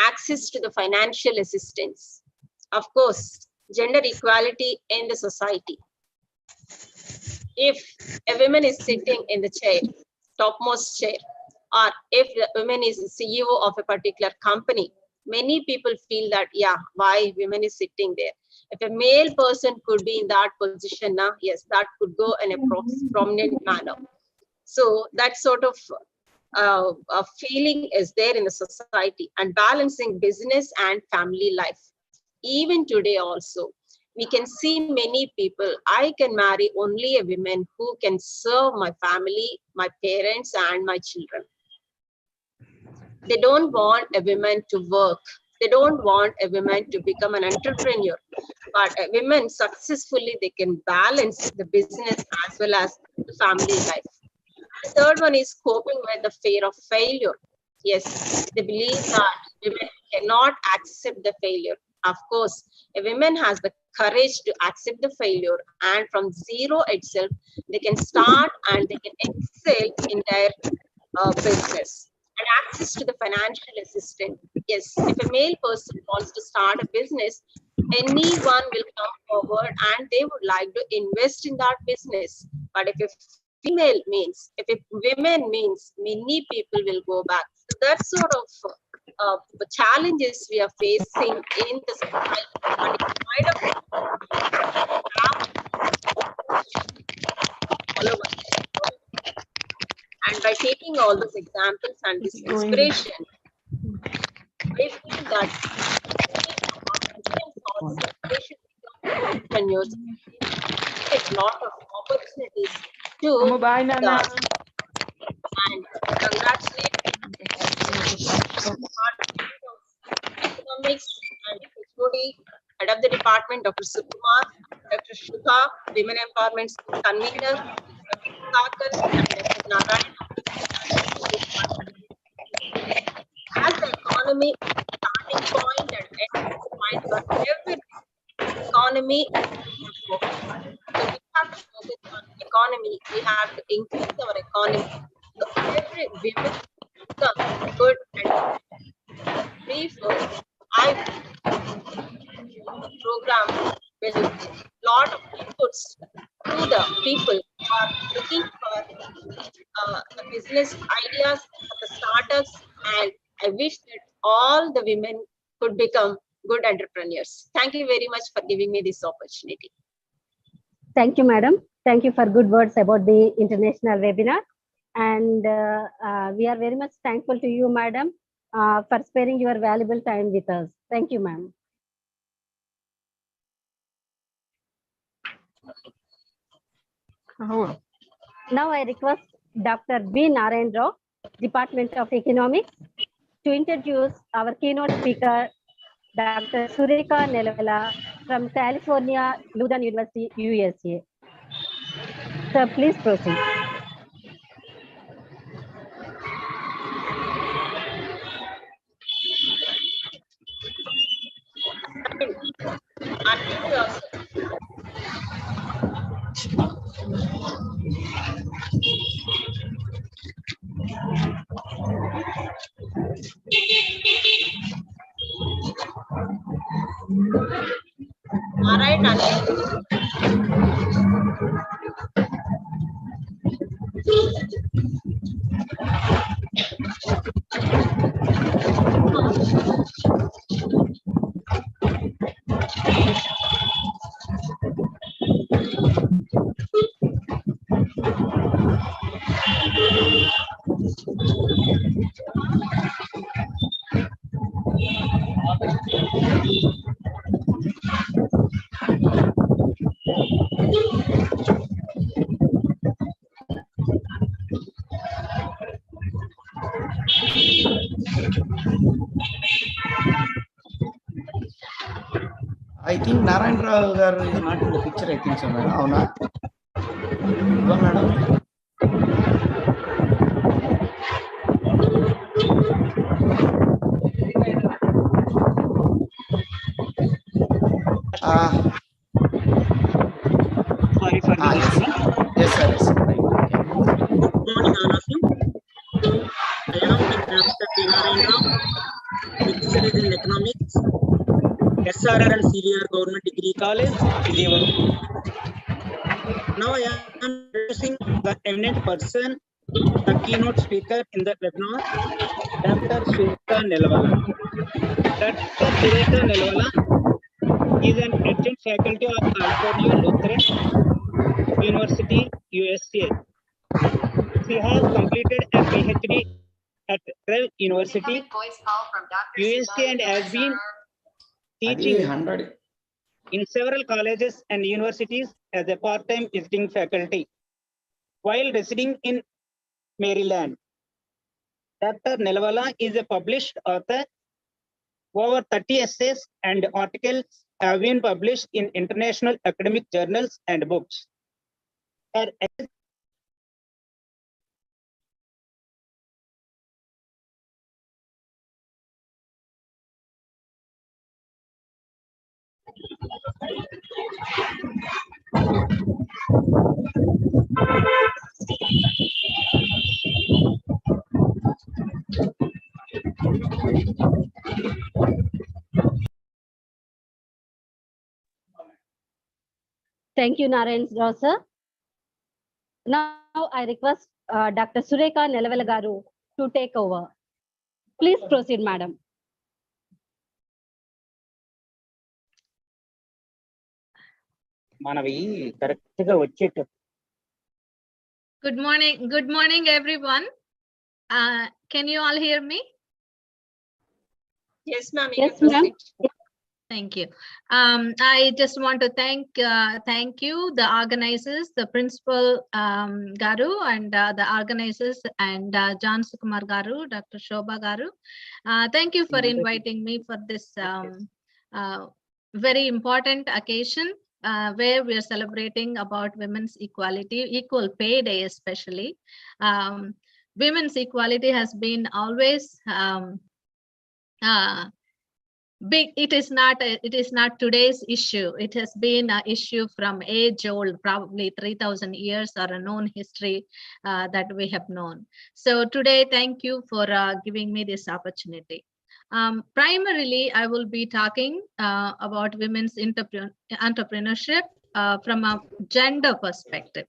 access to the financial assistance. Of course, gender equality in the society. If a woman is sitting in the chair, topmost chair, or if the woman is the CEO of a particular company, many people feel that, yeah, why women is sitting there? If a male person could be in that position now, yes, that could go in a prominent manner. So that sort of a feeling is there in the society, and balancing business and family life. Even today also, we can see many people, I can marry only a woman who can serve my family, my parents, and my children. They don't want a woman to work. They don't want a woman to become an entrepreneur. But a woman successfully, they can balance the business as well as the family life. The third one is coping with the fear of failure. Yes, they believe that women cannot accept the failure. Of course, a woman has the courage to accept the failure, and from zero itself, they can start and they can excel in their business. And access to the financial assistance. Yes, if a male person wants to start a business, anyone will come forward and they would like to invest in that business. But if a female means, if a women means, many people will go back. So that's sort of the challenges we are facing in the society. But in spite of it, all over. And by taking all those examples and this inspiration, I feel that they should become entrepreneurs, get a lot of opportunities to and congratulate economics and HOD, head of the department, Dr. Sukumar, Dr. Shukha, Women Empowerment Convener, Dr. Sakar, and Dr. Narayan. As the economy starting point and end point for every economy, so we have to focus on economy. We have to increase our economy. So every women become good and therefore I program will lot of inputs to the people who are looking for the business ideas, the startups, and I wish that all the women could become good entrepreneurs. Thank you very much for giving me this opportunity. Thank you, madam. Thank you for good words about the international webinar. And we are very much thankful to you, madam, for sparing your valuable time with us. Thank you, ma'am. Now I request Dr. B. Narayan Rao, Department of Economics, to introduce our keynote speaker, Dr. Sureka Nelavela from California, Lutheran University, USA. Sir, please proceed. All right, I think Narayan Rao is not in the picture, I think so, madam. Oh, no. Hello, madam. Sorry for the yes, sir. Yes, right. Good morning, all of you. I am Dr. Narayan Rao, lecturer in economics, SRR and CVR Government Degree College, Vijayawada. Now I am introducing the eminent person, the keynote speaker in the webinar, Dr. Sureka Nelavala. Dr. Sureka Nelavala is an adjunct faculty of California Lutheran University, USA. She has completed a PhD at Yale University, USA, and has been అది teaching 100. in several colleges and universities as a part-time visiting faculty while residing in Maryland. Dr. Nelavala is a published author. Over 30 essays and articles have been published in international academic journals and books. Her Thank you, Narayan Rao, sir. Now I request Dr. Sureka Nelavala garu to take over. Please proceed, madam. మనవి correct గా వచ్చేటట్టు. Good morning, everyone. Can you all hear me? Yes, ma'am. you Yes, can ma'am. proceed. Thank you. I just want to thank you, the organizers, the principal Garu, and the organizers, and John Sukumar Garu, Dr. Shobha Garu. Thank you for inviting me for this very important occasion where we are celebrating about women's equality, equal pay day especially. Women's equality has been always big. It is not today's issue. It has been an issue from age old, probably 3,000 years, or a known history that we have known. So today, thank you for giving me this opportunity. Primarily, I will be talking about women's entrepreneurship from a gender perspective.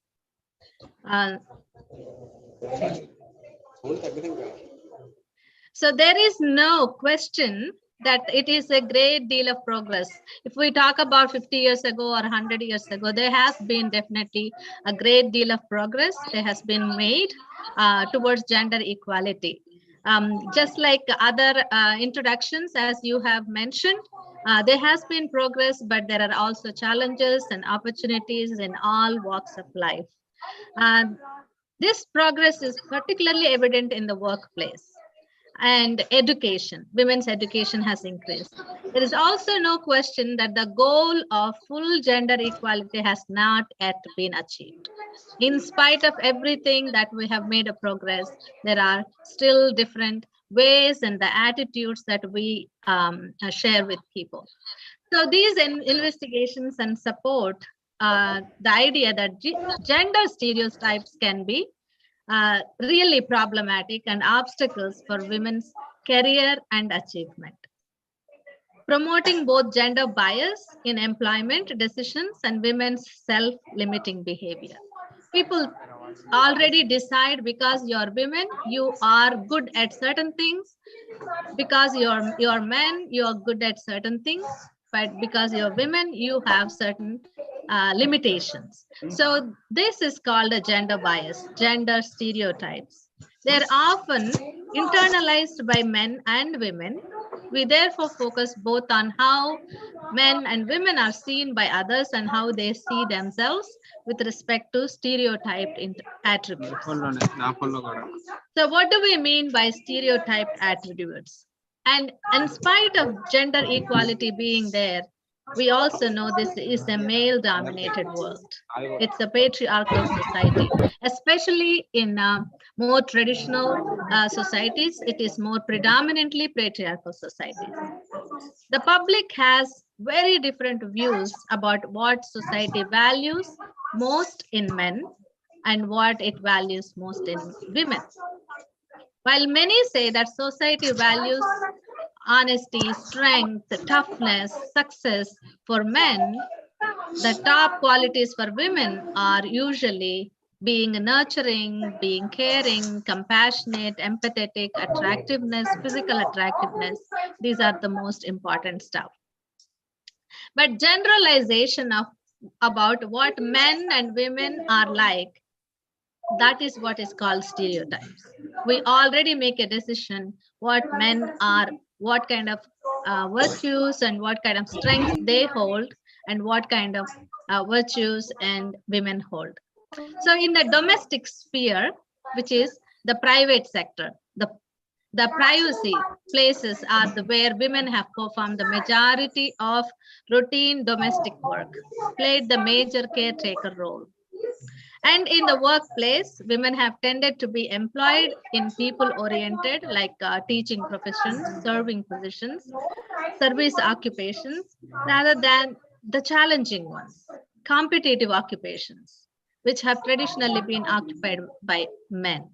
So there is no question that it is a great deal of progress. If we talk about 50 years ago or 100 years ago, there has been definitely a great deal of progress that has been made towards gender equality. Just like other introductions, as you have mentioned, there has been progress, but there are also challenges and opportunities in all walks of life. This progress is particularly evident in the workplace and education. Women's education has increased. There is also no question that the goal of full gender equality has not yet been achieved. In spite of everything that we have made a progress, there are still different ways and the attitudes that we share with people. So these investigations and support the idea that gender stereotypes can be really problematic and obstacles for women's career and achievement. Promoting both gender bias in employment decisions and women's self-limiting behavior. People already decide because you're women, you are good at certain things. Because you're men, you're good at certain things. But because you're women, you have certain limitations. So this is called a gender bias, gender stereotypes. They're often internalized by men and women. We therefore focus both on how men and women are seen by others and how they see themselves with respect to stereotyped attributes. So what do we mean by stereotyped attributes? And in spite of gender equality being there, we also know this is a male-dominated world. It's a patriarchal society, especially in more traditional societies. It is more predominantly patriarchal societies. The public has very different views about what society values most in men and what it values most in women. While many say that society values honesty, strength, toughness, success for men, the top qualities for women are usually being nurturing, being caring, compassionate, empathetic, attractiveness, physical attractiveness. These are the most important stuff. But generalization of about what men and women are like, that is what is called stereotypes. We already make a decision what men are, what kind of virtues and what kind of strengths they hold, and what kind of virtues and women hold. So in the domestic sphere, which is the private sector, the privacy places are where women have performed the majority of routine domestic work, played the major caretaker role. And in the workplace, women have tended to be employed in people-oriented, like teaching professions, serving positions, service occupations, rather than the challenging ones, competitive occupations, which have traditionally been occupied by men.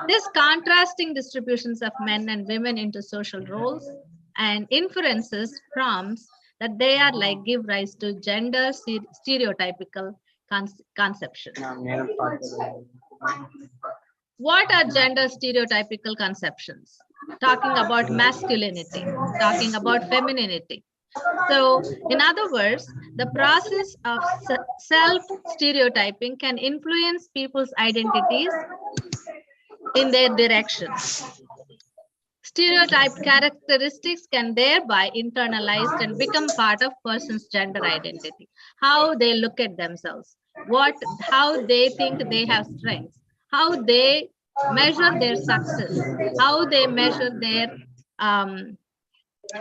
This contrasting distributions of men and women into social roles and inferences prompts that they are like give rise to gender stereotypical conceptions. What are gender stereotypical conceptions? Talking about masculinity, talking about femininity. So, in other words, the process of self-stereotyping can influence people's identities in their directions. Stereotyped characteristics can thereby internalize and become part of person's gender identity. How they look at themselves, how they think they have strengths, how they measure their success, how they measure their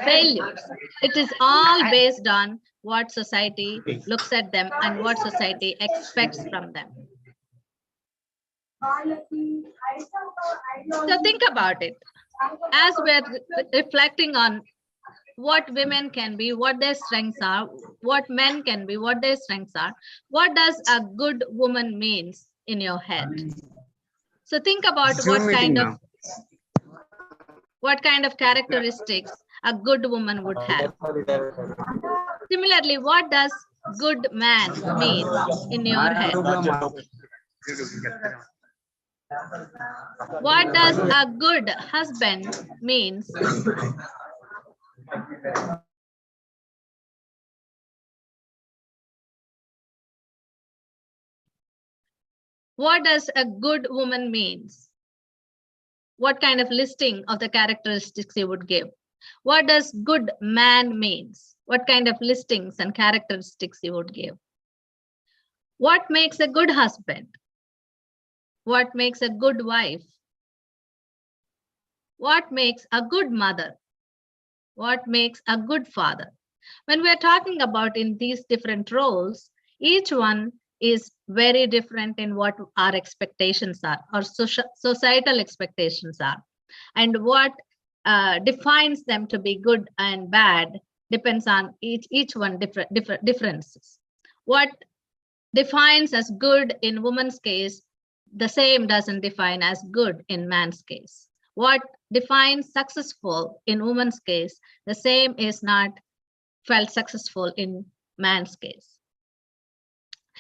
failures. It is all based on what society looks at them and what society expects from them. So think about it. As we're reflecting on what women can be, what their strengths are, what men can be, what their strengths are, what does a good woman means in your head? So think about what kind of characteristics a good woman would have. Similarly, what does good man mean in your head? What does a good husband means? What does a good woman means? What kind of listing of the characteristics you would give? What does good man means? What kind of listings and characteristics you would give? What makes a good husband? What makes a good wife? What makes a good mother? What makes a good father? When we're talking about in these different roles, each one is very different in what our expectations are, or societal expectations are. And what defines them to be good and bad depends on each one differences. What defines as good in woman's case, the same doesn't define as good in man's case. What defines successful in woman's case, the same is not felt successful in man's case.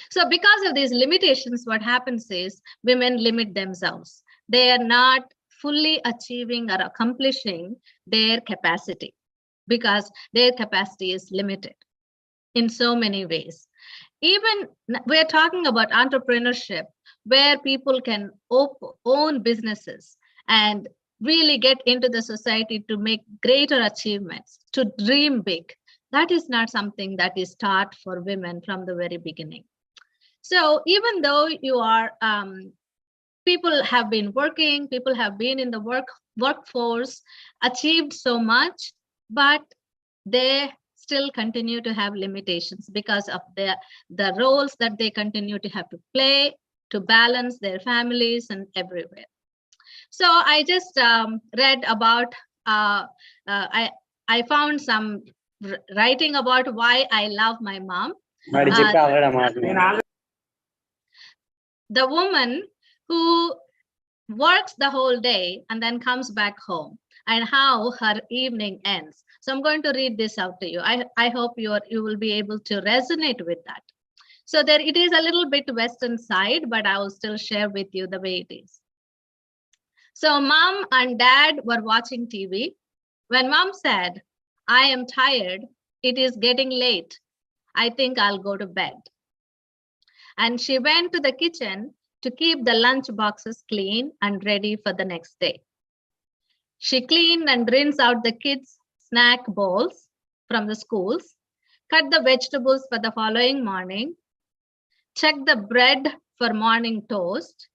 So because of these limitations, what happens is women limit themselves. They are not fully achieving or accomplishing their capacity because their capacity is limited in so many ways. Even we're talking about entrepreneurship, where people can own businesses and really get into the society to make greater achievements, to dream big. That is not something that is taught for women from the very beginning. So even though you are, people have been working, people have been in the workforce, achieved so much, but they still continue to have limitations because of the roles that they continue to have to play to balance their families and everywhere. So I just read about, I found some writing about why I love my mom. The woman who works the whole day and then comes back home and how her evening ends. So I'm going to read this out to you. I hope you will be able to resonate with that. So there it is a little bit Western side, but I will still share with you the way it is. So mom and dad were watching TV. When mom said, "I am tired, it is getting late. I think I'll go to bed." And she went to the kitchen to keep the lunch boxes clean and ready for the next day. She cleaned and rinsed out the kids' snack bowls from the schools, cut the vegetables for the following morning, checked the bread for morning toast,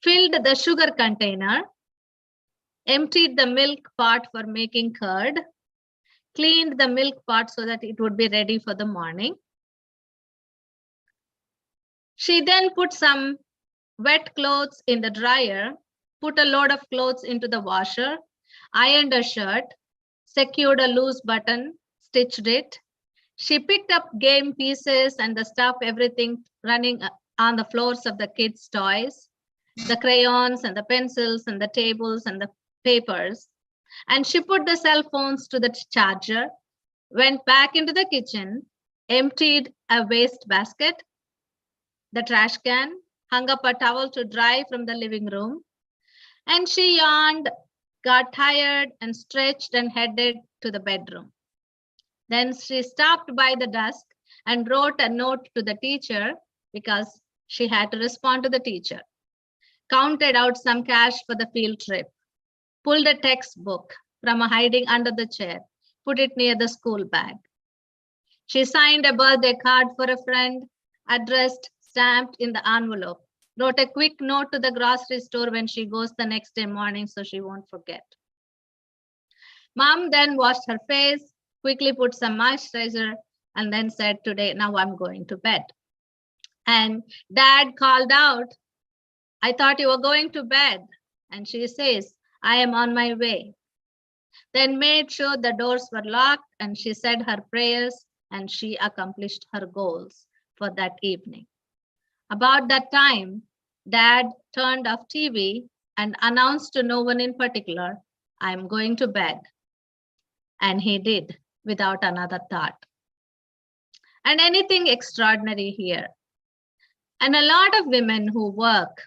filled the sugar container, emptied the milk pot for making curd, cleaned the milk pot so that it would be ready for the morning. She then put some wet clothes in the dryer, put a load of clothes into the washer, ironed a shirt, secured a loose button, stitched it. She picked up game pieces and the stuff, everything running on the floors of the kids' toys, the crayons and the pencils and the tables and the papers. And she put the cell phones to the charger, went back into the kitchen, emptied a waste basket, the trash can, hung up a towel to dry from the living room, and she yawned, got tired and stretched and headed to the bedroom. Then she stopped by the desk and wrote a note to the teacher because she had to respond to the teacher, counted out some cash for the field trip, pulled a textbook from a hiding under the chair, put it near the school bag. She signed a birthday card for a friend, addressed, stamped in the envelope, wrote a quick note to the grocery store when she goes the next day morning so she won't forget. Mom then washed her face, quickly put some moisturizer, and then said, "Today, now I'm going to bed." And dad called out, "I thought you were going to bed." And she says, "I am on my way." Then made sure the doors were locked, and she said her prayers, and she accomplished her goals for that evening. About that time, dad turned off TV and announced to no one in particular, "I'm going to bed." And he did without another thought. And anything extraordinary here. And a lot of women who work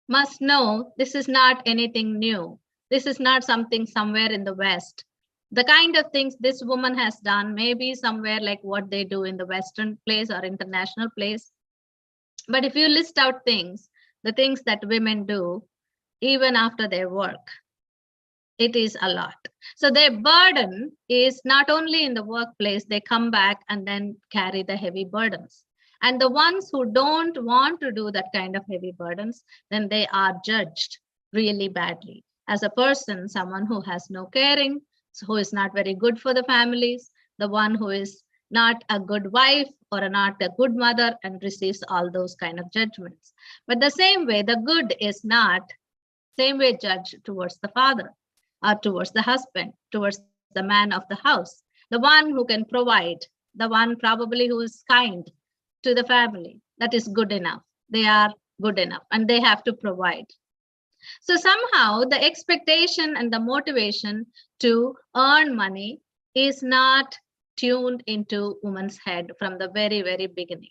must know this is not anything new. This is not something somewhere in the West. The kind of things this woman has done may be somewhere like what they do in the Western place or international place. But if you list out things, the things that women do, even after their work, it is a lot. So their burden is not only in the workplace, they come back and then carry the heavy burdens. And the ones who don't want to do that kind of heavy burdens, then they are judged really badly. As a person, someone who has no caring, who is not very good for the families, the one who is not a good wife or not a good mother and receives all those kind of judgments. But the same way, the good is not same way judged towards the father or towards the husband, towards the man of the house, the one who can provide, the one probably who is kind to the family. That is good enough. They are good enough and they have to provide. So somehow the expectation and the motivation to earn money is not tuned into woman's head from the very, very beginning.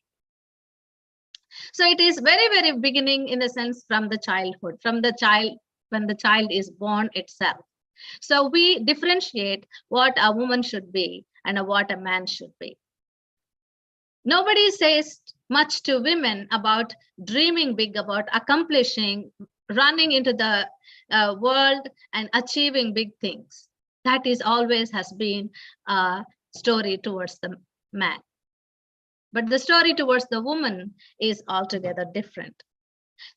So it is very, very beginning in the sense from the childhood, from the child, when the child is born itself. So we differentiate what a woman should be and what a man should be. Nobody says much to women about dreaming big, about accomplishing, running into the world and achieving big things. That is always has been a story towards the man. But the story towards the woman is altogether different.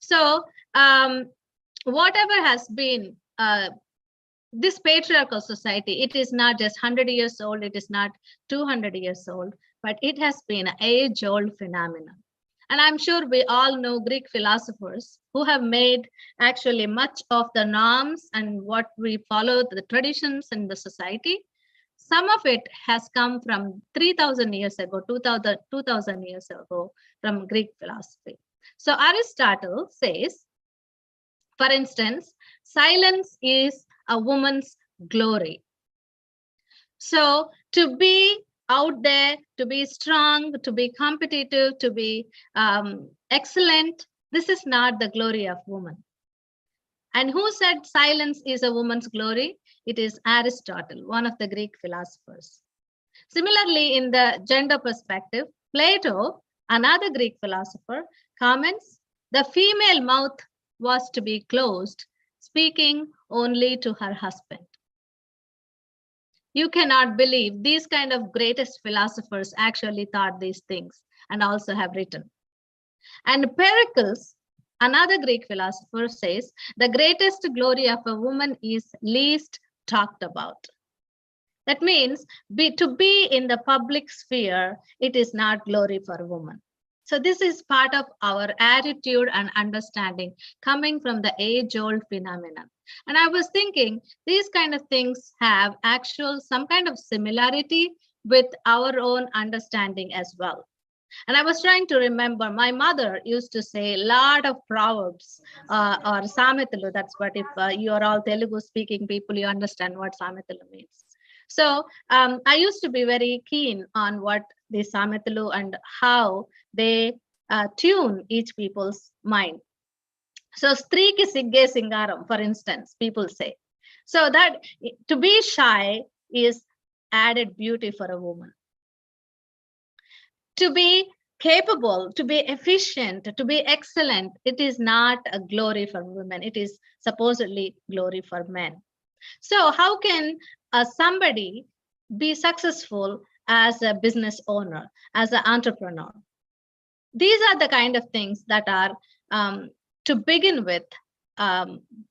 So whatever has been this patriarchal society, it is not just 100 years old, it is not 200 years old, but it has been an age-old phenomenon. And I'm sure we all know Greek philosophers who have made actually much of the norms and what we follow, the traditions in the society. Some of it has come from 3,000 years ago, 2,000 years ago from Greek philosophy. So Aristotle says, for instance, silence is a woman's glory. So to be out there, to be strong, to be competitive, to be excellent, this is not the glory of woman. And who said silence is a woman's glory? It is Aristotle, one of the Greek philosophers. Similarly, in the gender perspective, Plato, another Greek philosopher, comments, the female mouth was to be closed, speaking only to her husband. You cannot believe these kind of greatest philosophers actually thought these things and also have written. And Pericles, another Greek philosopher, says the greatest glory of a woman is least talked about. That means to be in the public sphere, it is not glory for a woman. So this is part of our attitude and understanding coming from the age-old phenomenon. And I was thinking these kind of things have some kind of similarity with our own understanding as well. And I was trying to remember, my mother used to say a lot of proverbs or Samitulu. That's what, if you are all Telugu speaking people, you understand what Samitulu means. So I used to be very keen on what the Samitulu and how they tune each people's mind. So striki sigge singaram, for instance, people say. So that to be shy is added beauty for a woman. To be capable, to be efficient, to be excellent, it is not a glory for women. It is supposedly glory for men. So how can somebody be successful as a business owner, as an entrepreneur? These are the kind of things that are, to begin with,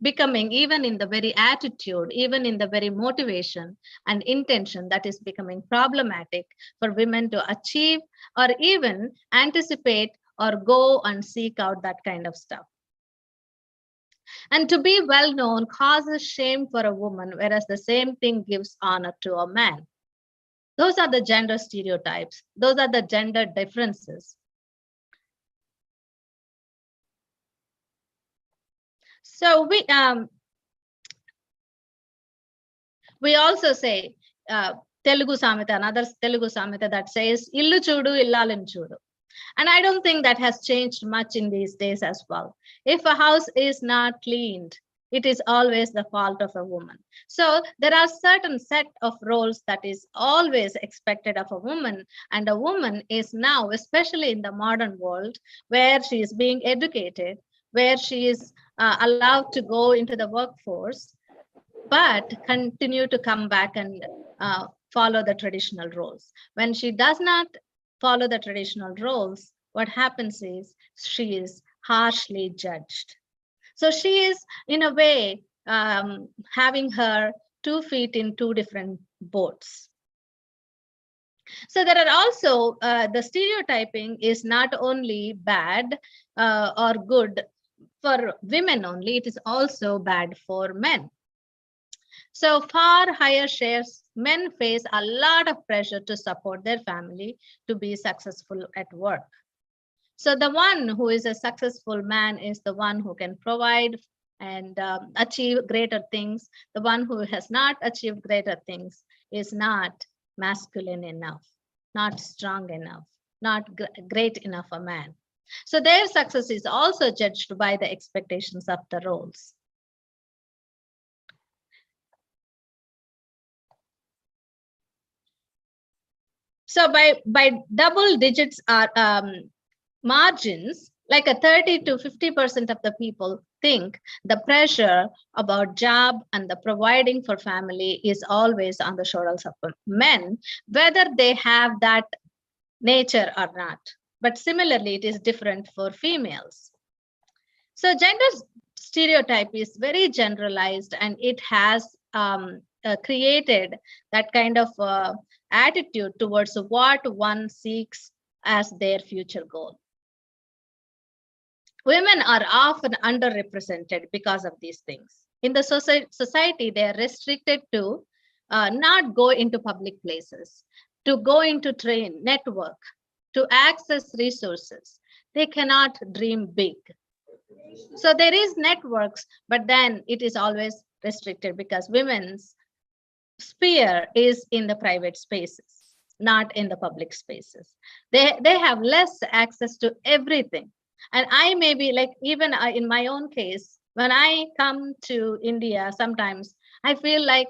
becoming, even in the very attitude, even in the very motivation and intention, that is becoming problematic for women to achieve or even anticipate or go and seek out that kind of stuff. And to be well known causes shame for a woman, whereas the same thing gives honor to a man. Those are the gender stereotypes. Those are the gender differences. So we also say Telugu Samhita, another Telugu Samhita that says illu chudu illalinu chudu. And I don't think that has changed much in these days as well. If a house is not cleaned, it is always the fault of a woman. So there are certain set of roles that is always expected of a woman, and a woman is now, especially in the modern world, where she is being educated, where she is allowed to go into the workforce, but continue to come back and follow the traditional roles. When she does not follow the traditional roles, what happens is she is harshly judged. So she is, in a way, having her 2 feet in 2 different boats. So there are also, the stereotyping is not only bad or good for women only, it is also bad for men. So far higher shares, men face a lot of pressure to support their family to be successful at work. So the one who is a successful man is the one who can provide and achieve greater things. The one who has not achieved greater things is not masculine enough, not strong enough, not great enough a man. So their success is also judged by the expectations of the roles. So by double digits are margins, like a 30 to 50% of the people think the pressure about job and the providing for family is always on the shoulders of men, whether they have that nature or not. But similarly, it is different for females. So gender stereotype is very generalized, and it has created that kind of attitude towards what one seeks as their future goal. Women are often underrepresented because of these things. In the society, they are restricted to not go into public places, to go into train, network, to access resources. They cannot dream big. So there is networks, but then it is always restricted because women's sphere is in the private spaces, not in the public spaces. They have less access to everything. And I may be like, even in my own case, when I come to India, sometimes I feel like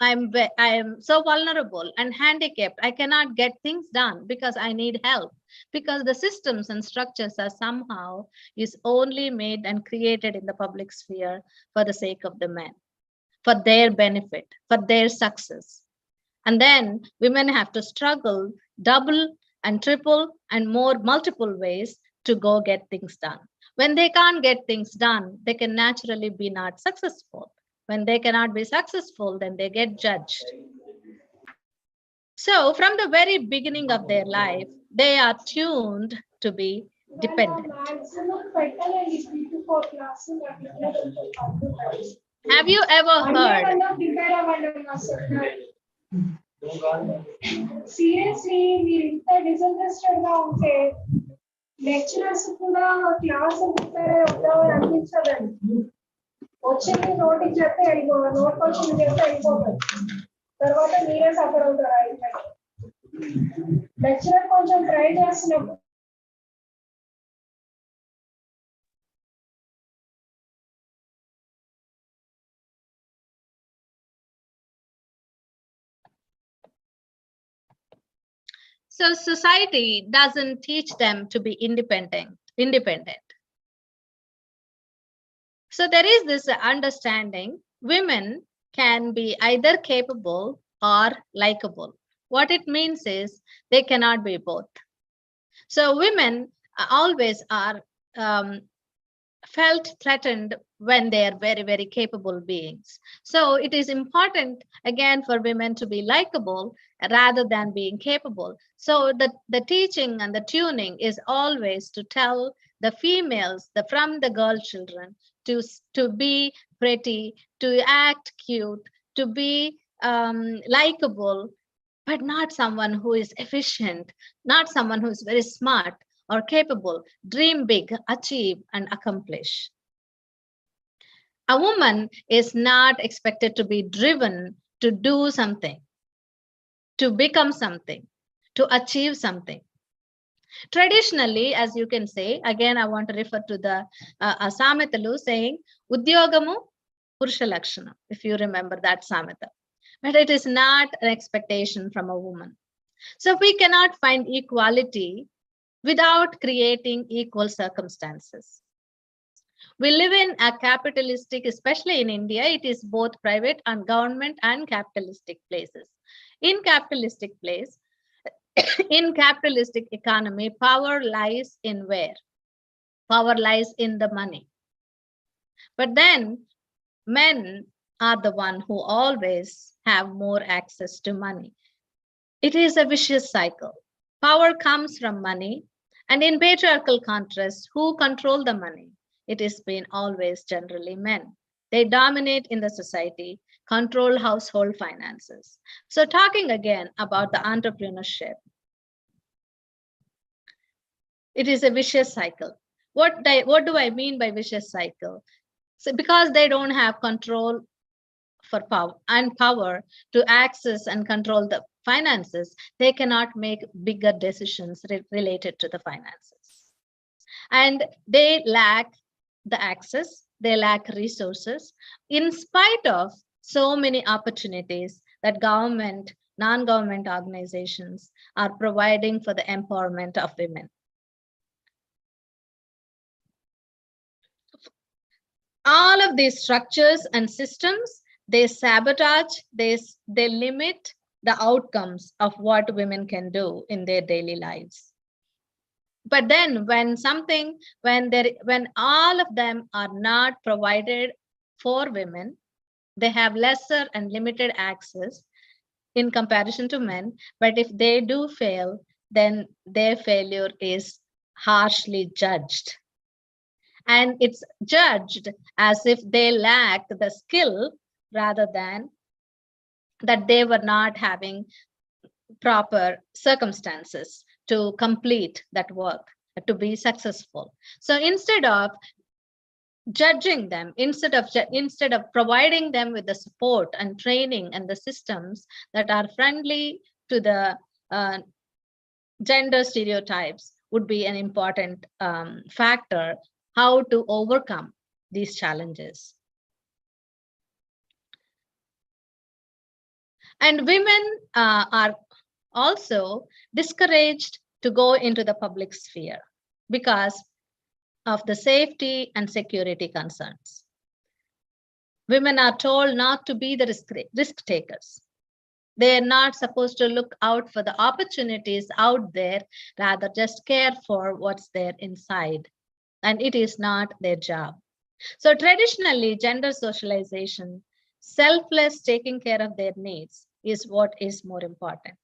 I am so vulnerable and handicapped. I cannot get things done because I need help, because the systems and structures are somehow is only made and created in the public sphere for the sake of the men, for their benefit, for their success. And then women have to struggle double and triple and more multiple ways to go get things done. When they can't get things done, they can naturally be not successful. When they cannot be successful, then they get judged. So from the very beginning of their life, they are tuned to be dependent. Have you ever heard? Seriously, disinterested. Lecturers కూడా class చెప్తారే వద్దామని అనిపించదండి. వచ్చింది నోటికి చెప్తే అయిపోవాలి, note question చెప్తే అయిపోతుంది, తర్వాత మీరే సఫర్ అవుతారు. అయిపోయి లెక్చరర్ కొంచెం ట్రై చేస్తున్నప్పుడు So society doesn't teach them to be independent. So there is this understanding women can be either capable or likable. What it means is they cannot be both. So women always are felt threatened when they are very, very capable beings. So it is important, again, for women to be likable rather than being capable. So the teaching and the tuning is always to tell the females, from the girl children, to be pretty, to act cute, to be likable, but not someone who is efficient, not someone who is very smart or capable. Dream big, achieve, and accomplish. A woman is not expected to be driven to do something, to become something, to achieve something. Traditionally, as you can say, again, I want to refer to the Samitalu saying, Udyogamu Purusha Lakshana, if you remember that Samita. But it is not an expectation from a woman. So we cannot find equality without creating equal circumstances. We live in a capitalistic, especially in India, it is both private and government and capitalistic places. In capitalistic place, in capitalistic economy, power lies in where? Power lies in the money. But then men are the one who always have more access to money. It is a vicious cycle. Power comes from money, and in patriarchal contrast, who control the money? It has been always generally men. They dominate in the society, control household finances. So talking again about the entrepreneurship, it is a vicious cycle. What do I mean by vicious cycle? So because they don't have control for power to access and control the finances, they cannot make bigger decisions related to the finances. And they lack the access, they lack resources, in spite of so many opportunities that government, non-government organizations are providing for the empowerment of women. All of these structures and systems, they sabotage, they limit the outcomes of what women can do in their daily lives. But then when all of them are not provided for women, they have lesser and limited access in comparison to men. But if they do fail, then their failure is harshly judged. And it's judged as if they lack the skill rather than that they were not having proper circumstances to complete that work, to be successful. So instead of judging them, instead of providing them with the support and training and the systems that are friendly to the gender stereotypes, would be an important factor how to overcome these challenges. And women are also discouraged to go into the public sphere because of the safety and security concerns. Women are told not to be the risk takers. They are not supposed to look out for the opportunities out there, rather just care for what's there inside. And it is not their job. So traditionally, gender socialization, selfless taking care of their needs, is what is more important.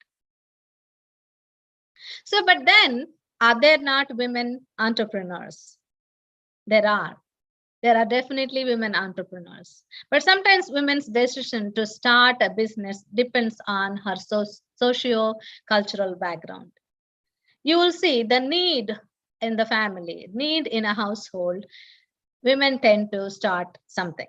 So, but then, are there not women entrepreneurs? There are definitely women entrepreneurs, but sometimes women's decision to start a business depends on her socio-cultural background. You will see the need in the family, need in a household. Women tend to start something,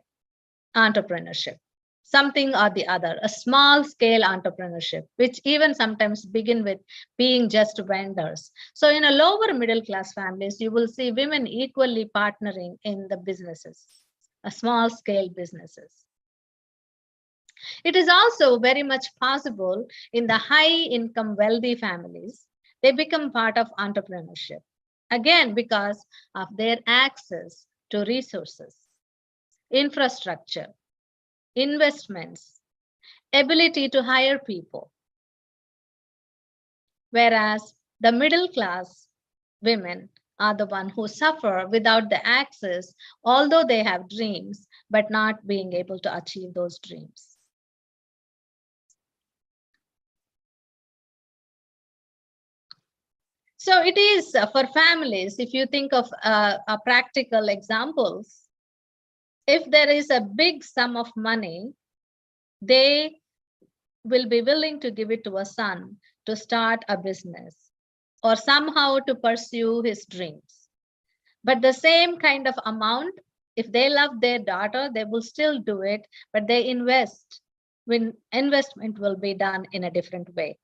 entrepreneurship, something or the other, a small scale entrepreneurship, which even sometimes begin with being just vendors. So in a lower middle class families, you will see women equally partnering in the businesses, a small scale businesses. It is also very much possible in the high income wealthy families, they become part of entrepreneurship, again, because of their access to resources, infrastructure, investments, ability to hire people. Whereas the middle class women are the ones who suffer without the access, although they have dreams, but not being able to achieve those dreams. So it is for families, if you think of practical examples, if there is a big sum of money, they will be willing to give it to a son to start a business or somehow to pursue his dreams. But the same kind of amount, if they love their daughter, they will still do it, but they invest, when investment will be done in a different way.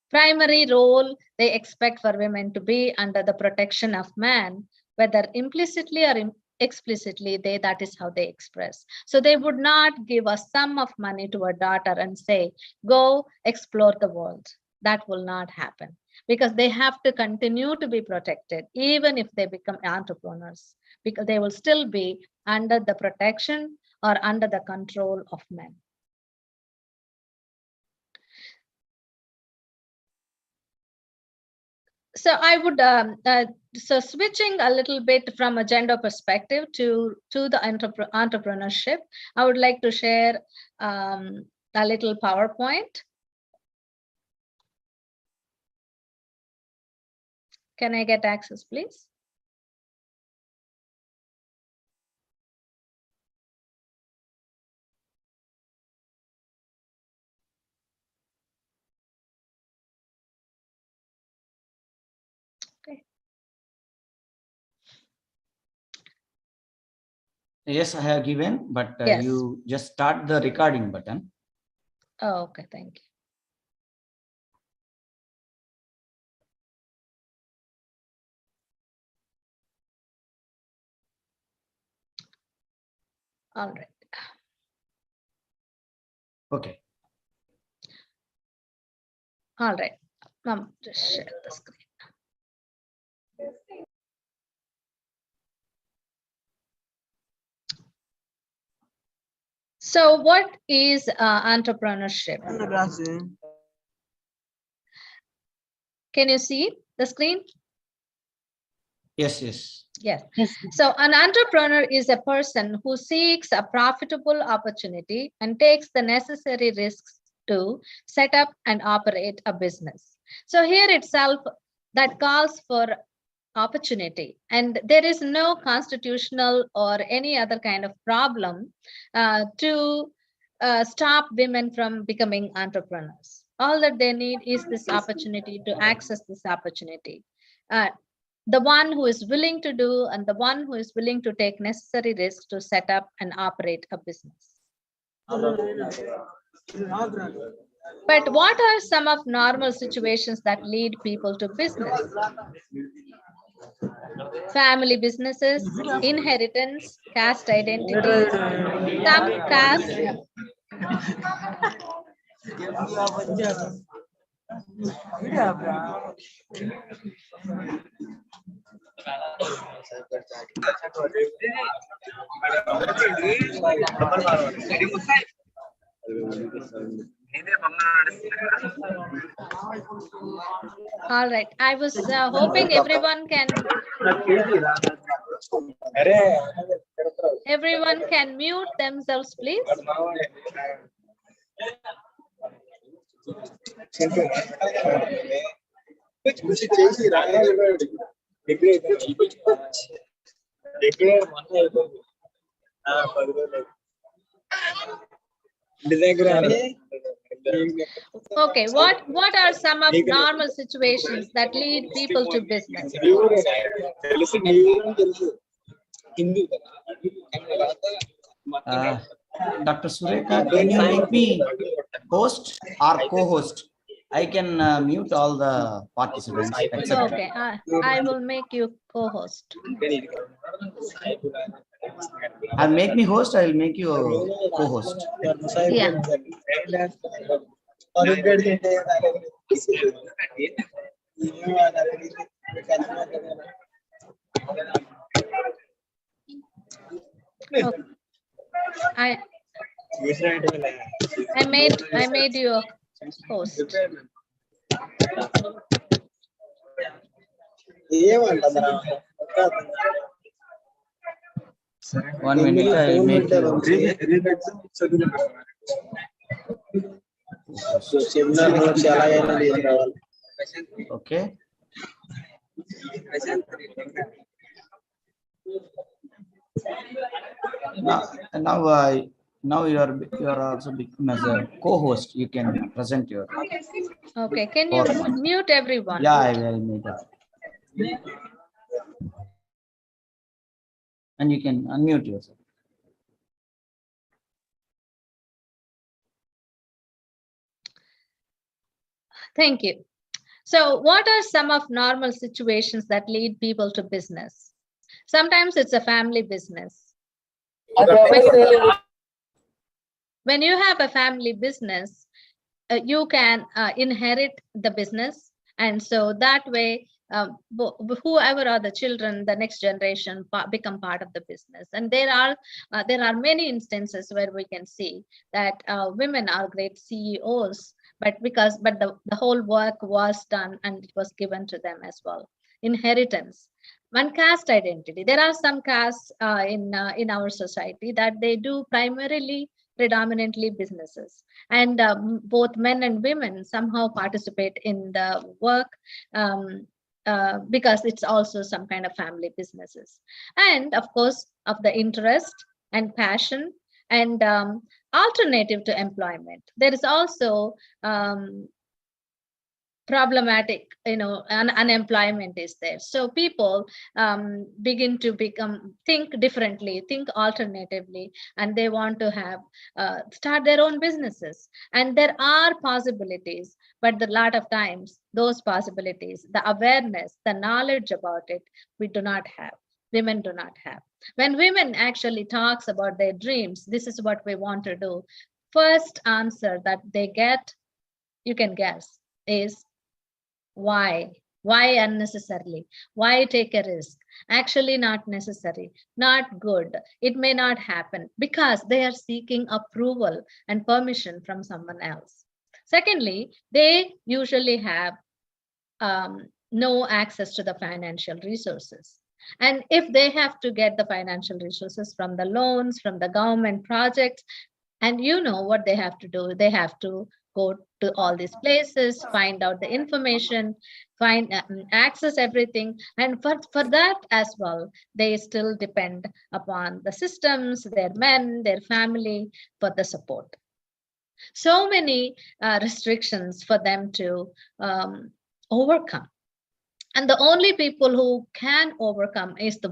Primary role they expect for women to be under the protection of man, whether implicitly or explicitly, that is how they express. So they would not give a sum of money to a daughter and say, go explore the world. That will not happen, because they have to continue to be protected, even if they become entrepreneurs, because they will still be under the protection or under the control of men. So I would, so switching a little bit from a gender perspective to the entrepreneurship, I would like to share a little PowerPoint. Can I get access, please? Yes, I have given, but Yes. you just start the recording button. Oh, okay, thank you. All right. Okay. All right. Just share the screen. So what is entrepreneurship? Can you see the screen? Yes, yes. Yes. So an entrepreneur is a person who seeks a profitable opportunity and takes the necessary risks to set up and operate a business. So here itself, that calls for opportunity, and there is no constitutional or any other kind of problem to stop women from becoming entrepreneurs. All that they need is this opportunity, to access this opportunity. the one who is willing to do and the one who is willing to take necessary risks to set up and operate a business. But what are some of normal situations that lead people to business? Family businesses, inheritance, caste identity, some caste. All right, I was hoping everyone can mute themselves, please. Okay, what are some of normal situations that lead people to business? Dr. Surekha, can you make me host or co-host? I can mute all the participants. Except Okay, I will make you co-host. I'll make me host. I will make you co-host. Yeah. Okay. I made you a host. 1 minute, I will make you. Okay. Now you are also become as a co-host. You can present your. Okay, can you mute everyone? Yeah, I will make it. And you can unmute yourself. Thank you. So what are some of normal situations that lead people to business? Sometimes it's a family business. When you have a family business, you can inherit the business. And so that way, whoever are the children, the next generation become part of the business. And there are many instances where we can see that women are great CEOs, but the whole work was done and it was given to them as well. Inheritance. One caste identity. There are some castes in our society that they do predominantly businesses, and both men and women somehow participate in the work because it's also some kind of family businesses. And of course, of the interest and passion and alternative to employment. There is also problematic, unemployment is there. So people begin to think differently, think alternatively, and they want to have start their own businesses. And there are possibilities, but a lot of times those possibilities, the awareness, the knowledge about it, we do not have. Women do not have. When women actually talks about their dreams, this is what we want to do. First answer that they get, you can guess, is why? Why unnecessarily? Why take a risk? Actually not necessary, not good. It may not happen because they are seeking approval and permission from someone else. Secondly, they usually have no access to the financial resources. And if they have to get the financial resources from the loans, from the government projects, and you know what they have to do, they have to go to all these places, find out the information, access everything. And for that as well, they still depend upon the systems, their men, their family for the support. So many restrictions for them to overcome. And the only people who can overcome is the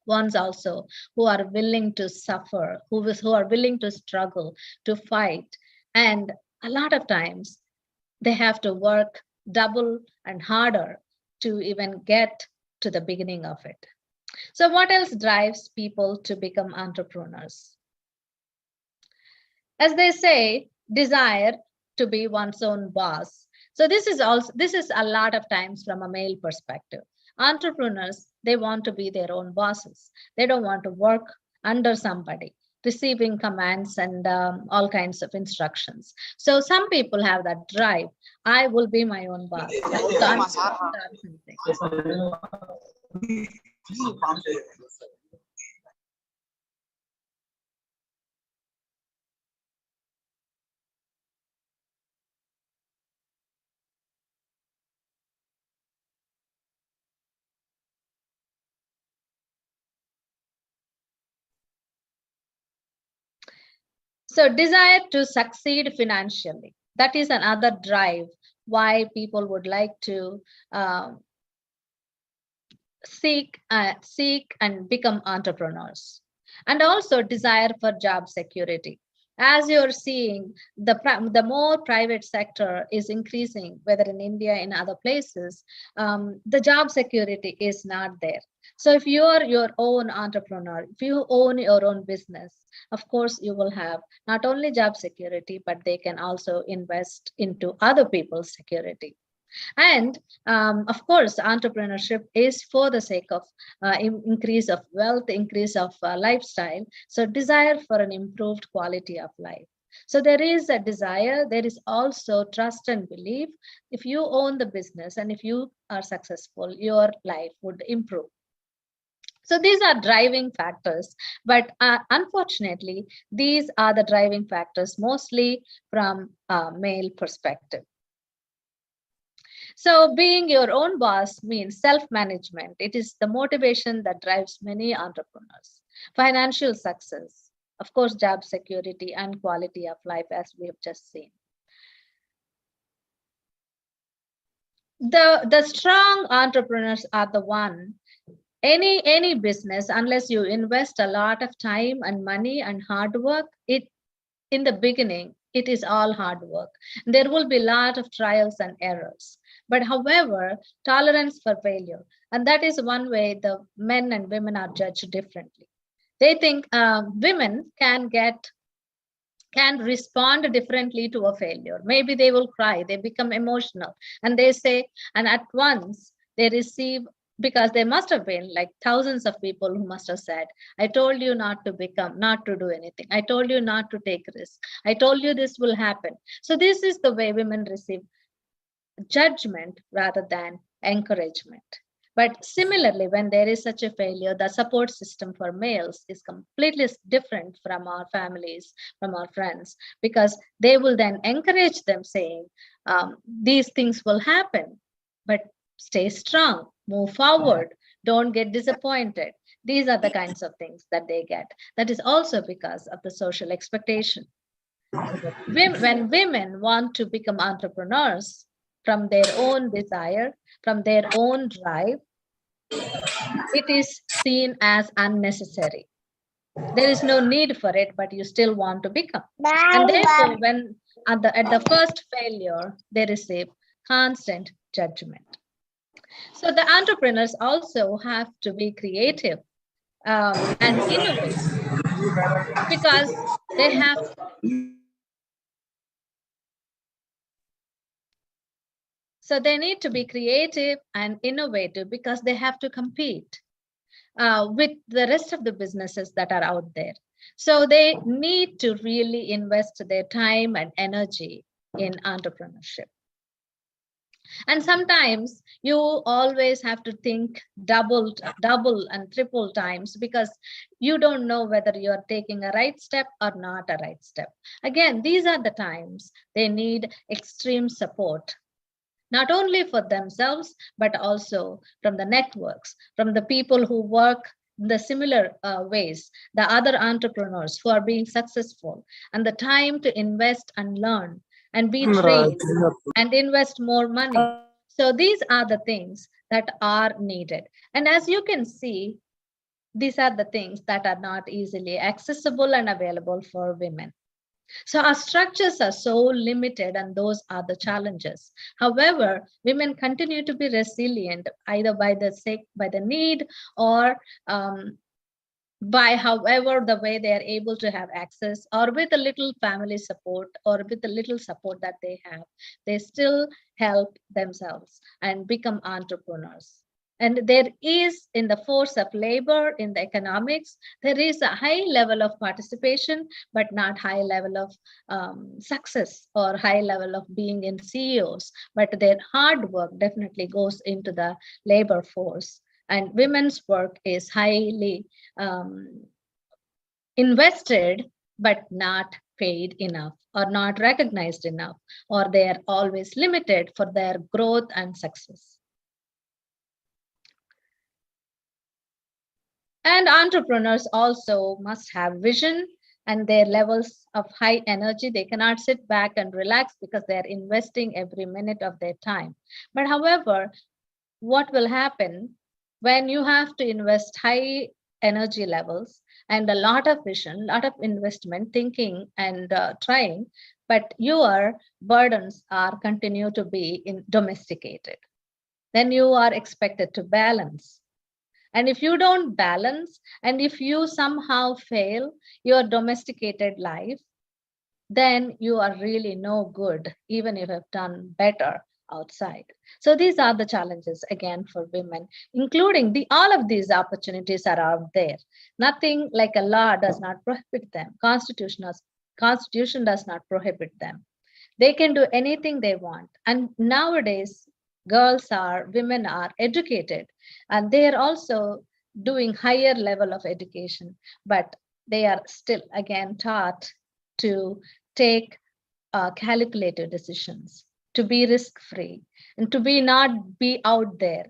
ones also who are willing to suffer, who are willing to struggle, to fight. And a lot of times they have to work double and harder to even get to the beginning of it. So what else drives people to become entrepreneurs? As they say, desire to be one's own boss. So this is a lot of times from a male perspective. Entrepreneurs, they want to be their own bosses. They don't want to work under somebody, receiving commands and all kinds of instructions. So some people have that drive. I will be my own boss. So desire to succeed financially, that is another drive why people would like to seek and become entrepreneurs. And also desire for job security. As you're seeing, the more private sector is increasing, whether in India, in other places, the job security is not there. So if you are your own entrepreneur, if you own your own business, of course, you will have not only job security, but they can also invest into other people's security. And of course, entrepreneurship is for the sake of increase of wealth, increase of lifestyle. So desire for an improved quality of life. So there is a desire, there is also trust and belief. If you own the business and if you are successful, your life would improve. So these are driving factors, but unfortunately, these are the driving factors mostly from a male perspective. So being your own boss means self-management. It is the motivation that drives many entrepreneurs. Financial success, of course, job security and quality of life, as we have just seen. The strong entrepreneurs are the one. Any business, unless you invest a lot of time and money and hard work, it in the beginning, it is all hard work. There will be a lot of trials and errors. But however, tolerance for failure, and that is one way the men and women are judged differently. They think women can respond differently to a failure. Maybe they will cry, they become emotional, and they say, and at once they receive, because there must have been like thousands of people who must have said, I told you not to do anything. I told you not to take risks. I told you this will happen. So this is the way women receive judgment rather than encouragement. But similarly, when there is such a failure, the support system for males is completely different from our families, from our friends, because they will then encourage them saying, these things will happen, but stay strong, move forward, don't get disappointed. These are the kinds of things that they get. That is also because of the social expectation. When women want to become entrepreneurs from their own desire, from their own drive, it is seen as unnecessary. There is no need for it, but you still want to become. And therefore, when at the first failure, they receive constant judgment. So the entrepreneurs also have to be creative and innovate, because they have so they need to be creative and innovative because they have to compete with the rest of the businesses that are out there. So they need to really invest their time and energy in entrepreneurship. And sometimes you always have to think double and triple times, because you don't know whether you're taking a right step or not a right step. Again, these are the times they need extreme support, not only for themselves, but also from the networks, from the people who work in the similar ways, the other entrepreneurs who are being successful, and the time to invest and learn and be trained and invest more money. So these are the things that are needed. And as you can see, these are the things that are not easily accessible and available for women. So our structures are so limited, and those are the challenges. However, women continue to be resilient, either by the need, or by however the way they are able to have access, or with a little family support, or with the little support that they have, they still help themselves and become entrepreneurs. And there is, in the force of labor, in the economics, there is a high level of participation, but not high level of success or high level of being in CEOs. But their hard work definitely goes into the labor force. And women's work is highly invested, but not paid enough, or not recognized enough, or they are always limited for their growth and success. And entrepreneurs also must have vision and their levels of high energy. They cannot sit back and relax because they're investing every minute of their time. But however, what will happen when you have to invest high energy levels and a lot of vision, a lot of investment, thinking and trying, but your burdens are continue to be domesticated? Then you are expected to balance. And if you don't balance, and if you somehow fail your domesticated life, then you are really no good, even if you have done better outside. So these are the challenges again for women, including all of these opportunities are out there. Nothing like a law does not prohibit them. Constitution does not prohibit them. They can do anything they want. And nowadays, women are educated, and they are also doing higher level of education, but they are still again taught to take calculated decisions, to be risk-free, and to not be out there,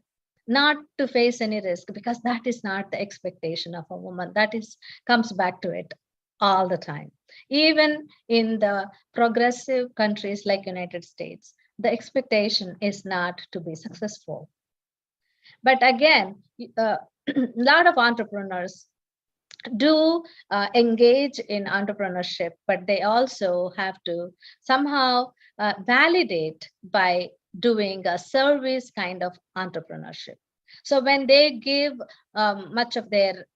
not to face any risk, because that is not the expectation of a woman. That comes back to it all the time. Even in the progressive countries like United States, the expectation is not to be successful. But again, a lot of entrepreneurs do engage in entrepreneurship, but they also have to somehow validate by doing a service kind of entrepreneurship. So when they give much of their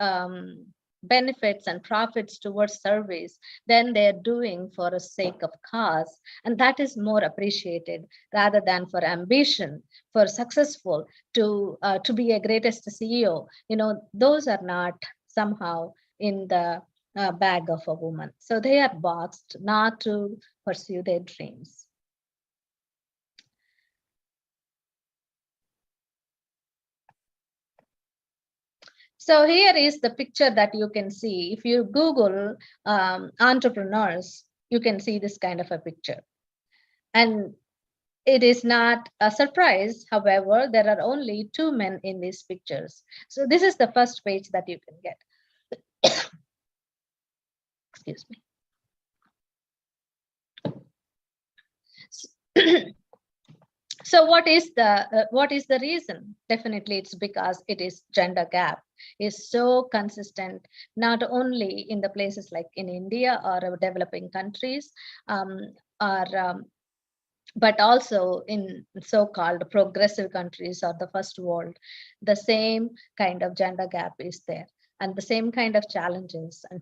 benefits and profits towards service, then they're doing for the sake of cause, and that is more appreciated rather than for ambition, for successful to be a greatest CEO. Those are not somehow in the bag of a woman. So they are boxed not to pursue their dreams. So here is the picture that you can see. If you Google entrepreneurs, you can see this kind of a picture. And it is not a surprise. However, there are only 2 men in these pictures. So this is the first page that you can get. Excuse me. So what is the reason? Definitely, it's because it is gender gap is so consistent, not only in the places like in India or developing countries, but also in so-called progressive countries or the first world. The same kind of gender gap is there, and the same kind of challenges. And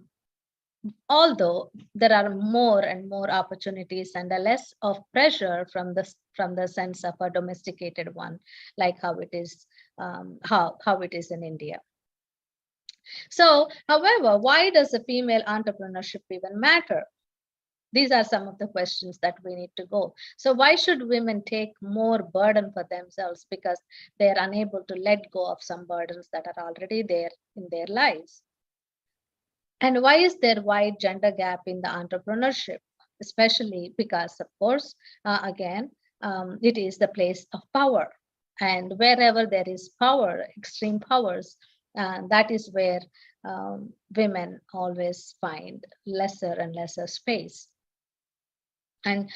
although there are more and more opportunities and a less of pressure from the sense of a domesticated one, like how it is in India. So, however, why does a female entrepreneurship even matter? These are some of the questions that we need to go. So why should women take more burden for themselves? Because they're unable to let go of some burdens that are already there in their lives. And why is there wide gender gap in the entrepreneurship? Especially because, of course, it is the place of power. And wherever there is power, extreme powers, that is where women always find lesser and lesser space. And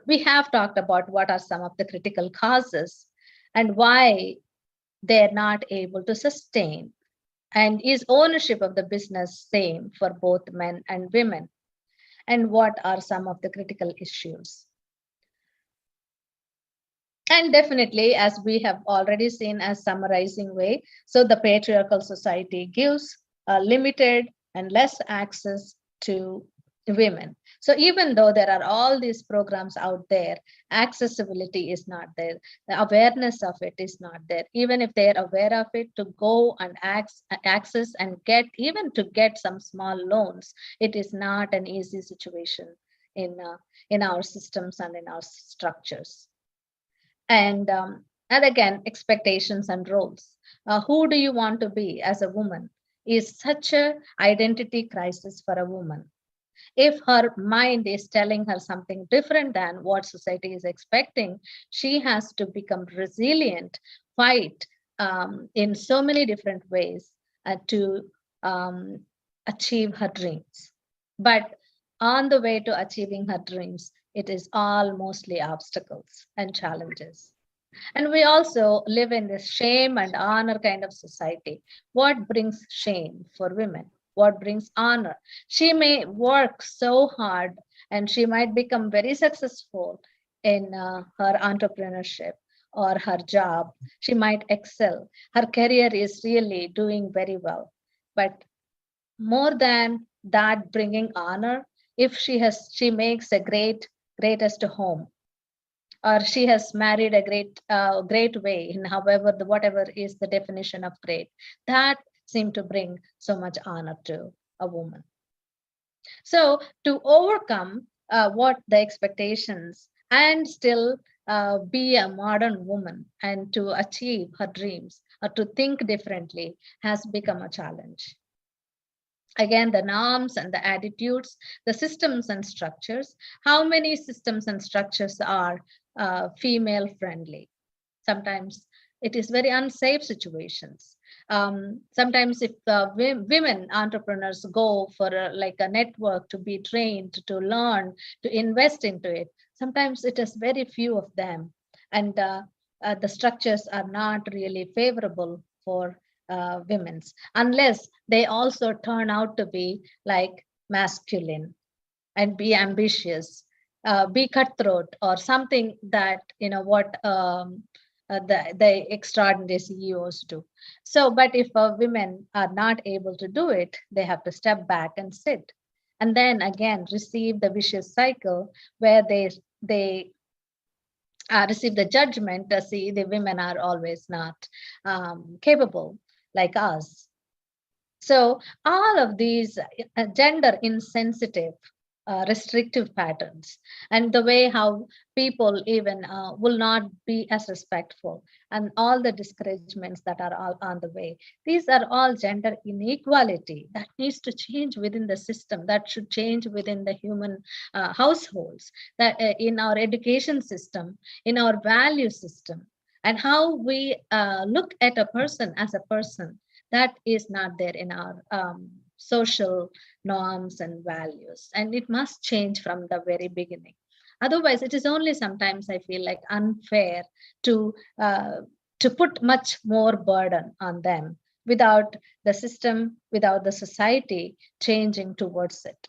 we have talked about what are some of the critical causes and why they're not able to sustain? And is ownership of the business same for both men and women? And what are some of the critical issues? And definitely, as we have already seen as summarizing way, so the patriarchal society gives limited and less access to women. So even though there are all these programs out there, accessibility is not there. The awareness of it is not there. Even if they're aware of it, to go and access and even to get some small loans, it is not an easy situation in our systems and in our structures. And again, expectations and roles. Who do you want to be as a woman is such a identity crisis for a woman. If her mind is telling her something different than what society is expecting, she has to become resilient, fight in so many different ways to achieve her dreams. But on the way to achieving her dreams, it is all mostly obstacles and challenges. And we also live in this shame and honor kind of society. What brings shame for women? What brings honor? She may work so hard and she might become very successful in her entrepreneurship or her job. She might excel. Her career is really doing very well. But more than that bringing honor, if she makes a greatest home, or she has married a great way in whatever is the definition of great, that seem to bring so much honor to a woman. So to overcome what the expectations and still be a modern woman and to achieve her dreams or to think differently has become a challenge. Again, the norms and the attitudes, the systems and structures. How many systems and structures are female friendly? Sometimes it is very unsafe situations. Sometimes if women entrepreneurs go for like a network to be trained, to learn, to invest into it, sometimes it is very few of them. And the structures are not really favorable for women's, unless they also turn out to be like masculine and be ambitious, be cutthroat or something that, what the extraordinary CEOs do. So, but if women are not able to do it, they have to step back and sit. And then again, receive the vicious cycle where they receive the judgment, see the women are always not capable like us. So all of these gender insensitive, restrictive patterns, and the way how people even will not be as respectful, and all the discouragements that are all on the way. These are all gender inequality that needs to change within the system, that should change within the human households, that in our education system, in our value system, and how we look at a person as a person. That is not there in our social norms and values, and it must change from the very beginning. Otherwise, it is only sometimes I feel like unfair to put much more burden on them without the system, without the society changing towards it.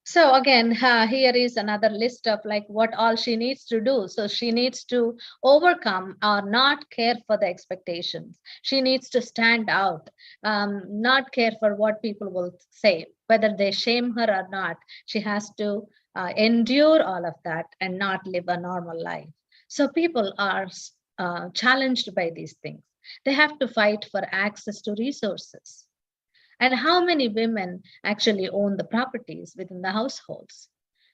So again, here is another list of like what all she needs to do. So she needs to overcome or not care for the expectations. She needs to stand out, not care for what people will say, whether they shame her or not. She has to endure all of that and not live a normal life. So people are challenged by these things. They have to fight for access to resources. And how many women actually own the properties within the households?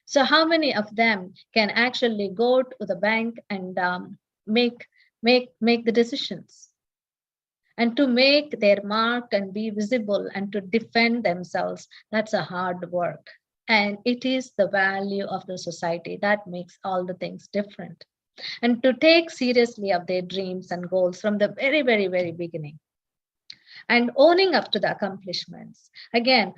So how many of them can actually go to the bank and make the decisions? And to make their mark and be visible and to defend themselves, that's a hard work. And it is the value of the society that makes all the things different. And to take seriously of their dreams and goals from the very, very, very beginning. and owning up to the accomplishments. Again,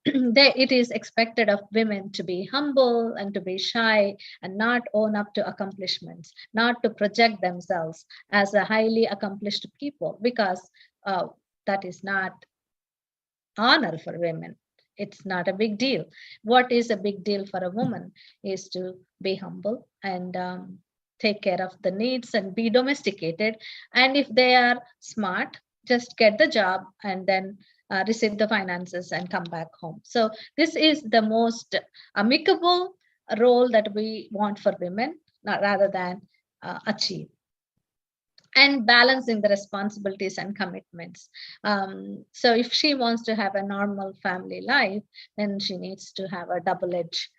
it is expected of women to be humble and to be shy and not own up to accomplishments, not to project themselves as a highly accomplished people, because that is not honor for women. It's not a big deal. What is a big deal for a woman is to be humble and take care of the needs and be domesticated. And if they are smart, just get the job and then receive the finances and come back home. So this is the most amicable role that we want for women, rather than achieve. And balancing the responsibilities and commitments. So if she wants to have a normal family life, then she needs to have a double-edged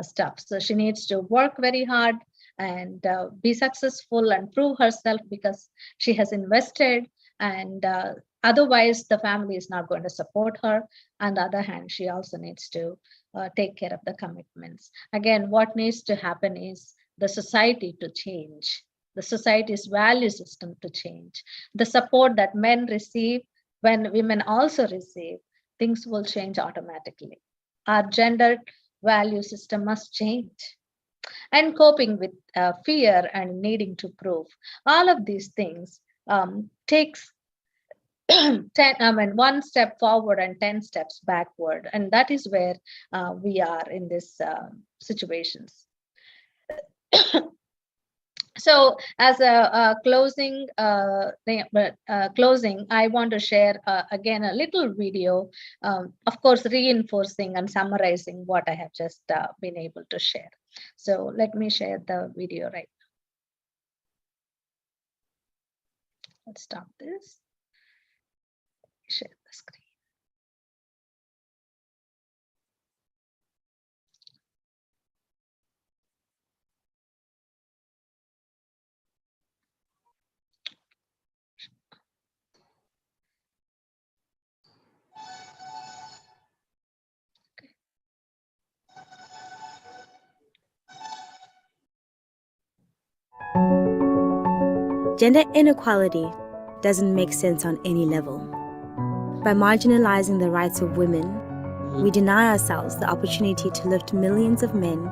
stuff. So she needs to work very hard and be successful and prove herself, because she has invested, and otherwise the family is not going to support her. On the other hand, she also needs to take care of the commitments. Again, what needs to happen is the society to change, the society's value system to change. The support that men receive, when women also receive, things will change automatically. Our gender value system must change. And coping with fear and needing to prove. All of these things takes 1 step forward and 10 steps backward. And that is where we are in this situations. So as a closing, I want to share again a little video, of course, reinforcing and summarizing what I have just been able to share. So let me share the video right now. Let's stop this. Share the screen. Gender inequality doesn't make sense on any level. By marginalizing the rights of women, we deny ourselves the opportunity to lift millions of men,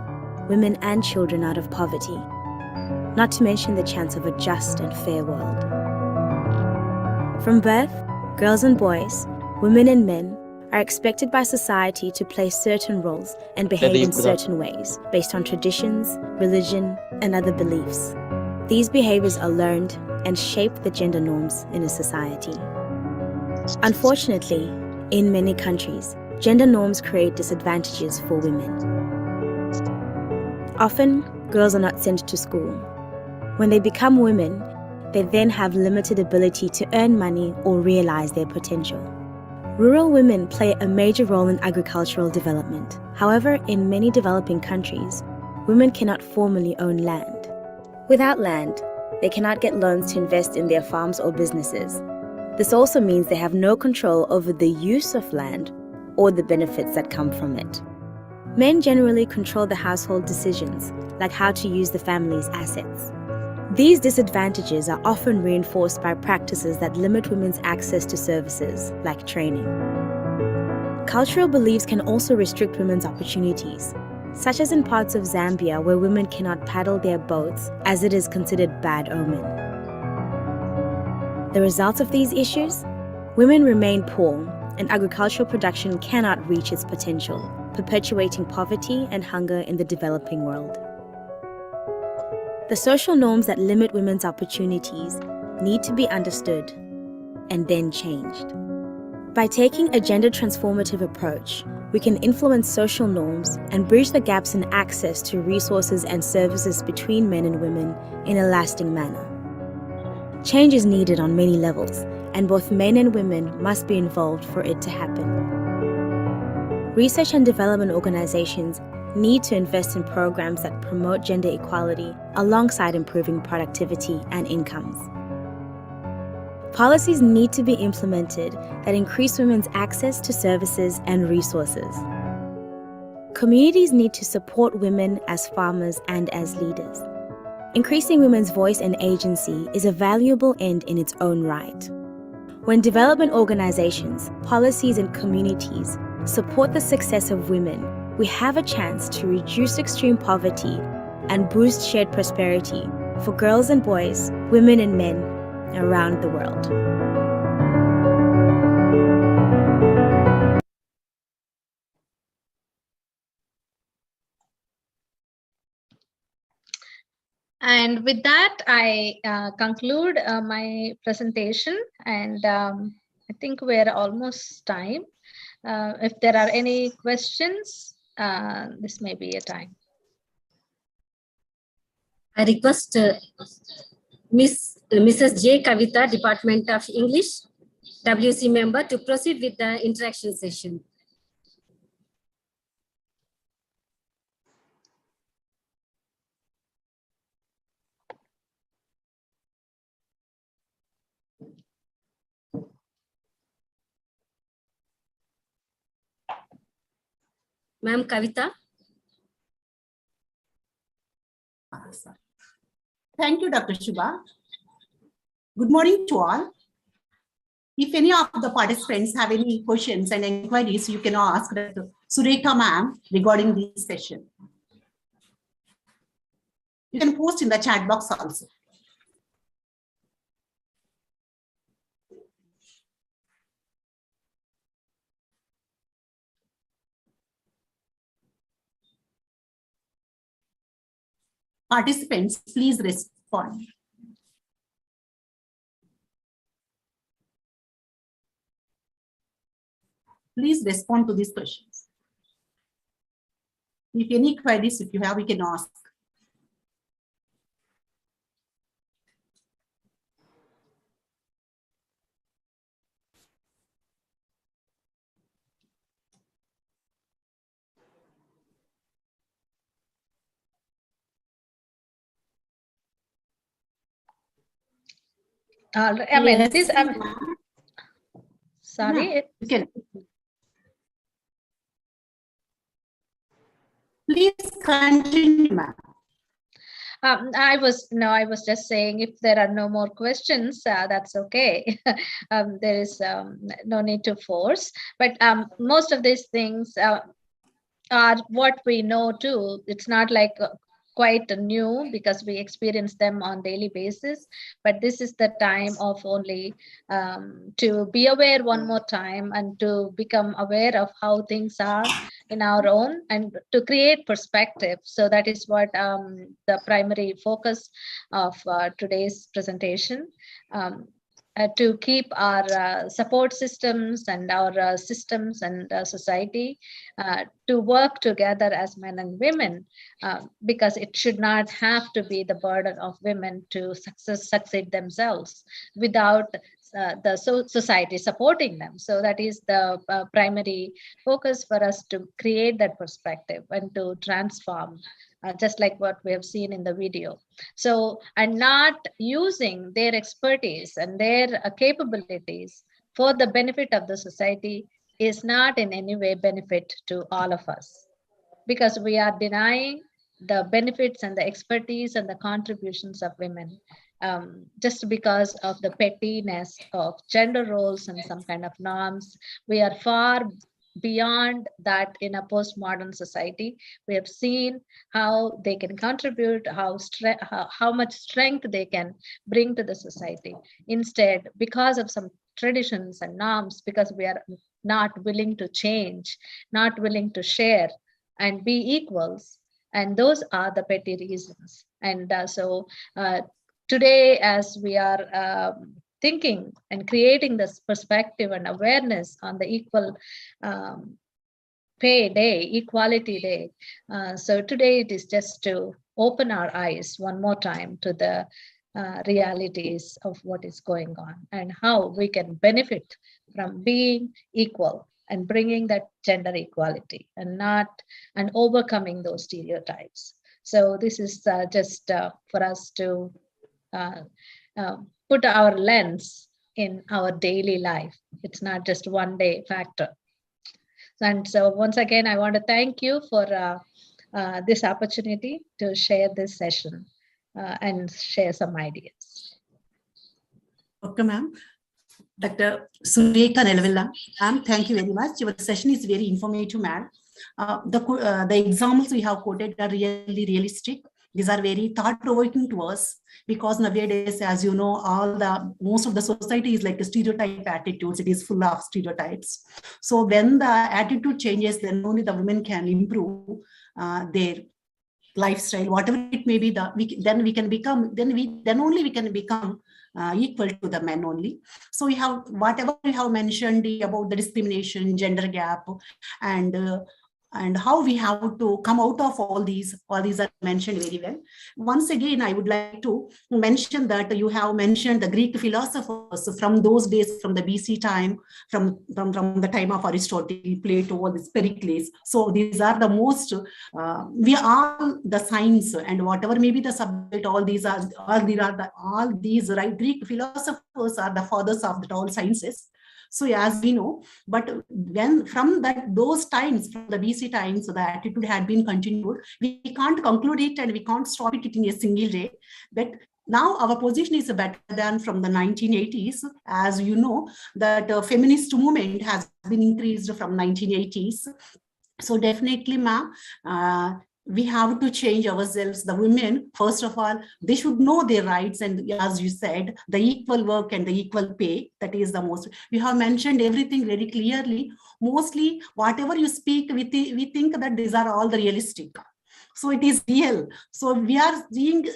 women, and children out of poverty, not to mention the chance of a just and fair world. From birth, girls and boys, women and men are expected by society to play certain roles and behave in certain ways based on traditions, religion, and other beliefs. These behaviors are learned and shape the gender norms in a society. Unfortunately, in many countries, gender norms create disadvantages for women. Often, girls are not sent to school. When they become women, they then have limited ability to earn money or realize their potential. Rural women play a major role in agricultural development. However, in many developing countries, women cannot formally own land. Without land, they cannot get loans to invest in their farms or businesses. This also means they have no control over the use of land or the benefits that come from it. Men generally control the household decisions, like how to use the family's assets. These disadvantages are often reinforced by practices that limit women's access to services, like training. Cultural beliefs can also restrict women's opportunities, such as in parts of Zambia where women cannot paddle their boats as it is considered bad omen. The result of these issues? Women remain poor and agricultural production cannot reach its potential, perpetuating poverty and hunger in the developing world. The social norms that limit women's opportunities need to be understood and then changed. By taking a gender transformative approach, we can influence social norms and bridge the gaps in access to resources and services between men and women in a lasting manner. Change is needed on many levels, and both men and women must be involved for it to happen. Research and development organizations need to invest in programs that promote gender equality alongside improving productivity and incomes. Policies need to be implemented that increase women's access to services and resources. Communities need to support women as farmers and as leaders. Increasing women's voice and agency is a valuable end in its own right. When development organizations, policies, and communities support the success of women, we have a chance to reduce extreme poverty and boost shared prosperity for girls and boys, women and men around the world. And with that, I conclude my presentation, and I think we're almost time. If there are any questions, this may be a time. I request Mrs. J. Kavita, Department of English, WC member, to proceed with the interaction session. Ma'am Kavita. Thank you, Dr. Shubha. Good morning to all. If any of the participants have any questions and inquiries, you can ask Dr. Surekha ma'am regarding this session. You can post in the chat box also. Participants, please respond. Please respond to these questions. If any queries, if you have, we can ask. I mean, Yes, this. Sorry. You can. Please continue, ma'am. I was just saying, if there are no more questions, that's okay. There is no need to force, but most of these things are what we know too. It's not like quite new, because we experience them on daily basis, but this is the time of only to be aware one more time, and to become aware of how things are in our own, and to create perspective. So that is what the primary focus of today's presentation. To keep our support systems and our systems and society to work together as men and women, because it should not have to be the burden of women to succeed themselves without the society supporting them. So that is the primary focus for us, to create that perspective and to transform, just like what we have seen in the video. So, and not using their expertise and their capabilities for the benefit of the society is not in any way benefit to all of us, because we are denying the benefits and the expertise and the contributions of women, just because of the pettiness of gender roles and some kind of norms. We are far beyond that in a postmodern society. We have seen how they can contribute, how much strength they can bring to the society. Instead, because of some traditions and norms, because we are not willing to change, not willing to share and be equals, and those are the petty reasons. And so today, as we are thinking and creating this perspective and awareness on the equal pay day, equality day. So today it is just to open our eyes one more time to the realities of what is going on and how we can benefit from being equal and bringing that gender equality and overcoming those stereotypes. So this is just for us to put our lens in our daily life. It's not just one day factor. And so once again, I want to thank you for this opportunity to share this session and share some ideas. Okay, ma'am. Dr. Surekha Nelavilla, ma'am, thank you very much. Your session is very informative, ma'am. The examples we have quoted are really realistic. These are very thought-provoking to us because nowadays, as you know, most of the society is like a stereotype attitudes. It is full of stereotypes. So when the attitude changes, then only the women can improve their lifestyle, whatever it may be. Then only we can become equal to the men only. So we have whatever we have mentioned about the discrimination, gender gap, and how we have to come out of all these are mentioned very well. Once again, I would like to mention that you have mentioned the Greek philosophers from those days, from the BC time, from the time of Aristotle, Plato, all this Pericles. So these are the most, we are the science and whatever may be the subject, all these Greek philosophers are the fathers of all sciences. So as we know, but when from those times, from the BC times, so the attitude had been continued, we can't conclude it and we can't stop it in a single day. But now our position is better than from the 1980s. As you know, that feminist movement has been increased from 1980s. So definitely, ma'am, we have to change ourselves. The women, first of all, they should know their rights. And as you said, the equal work and the equal pay, that is the most. You have mentioned everything very clearly. Mostly, whatever you speak, we think that these are all the realistic. So it is real. So we are seeing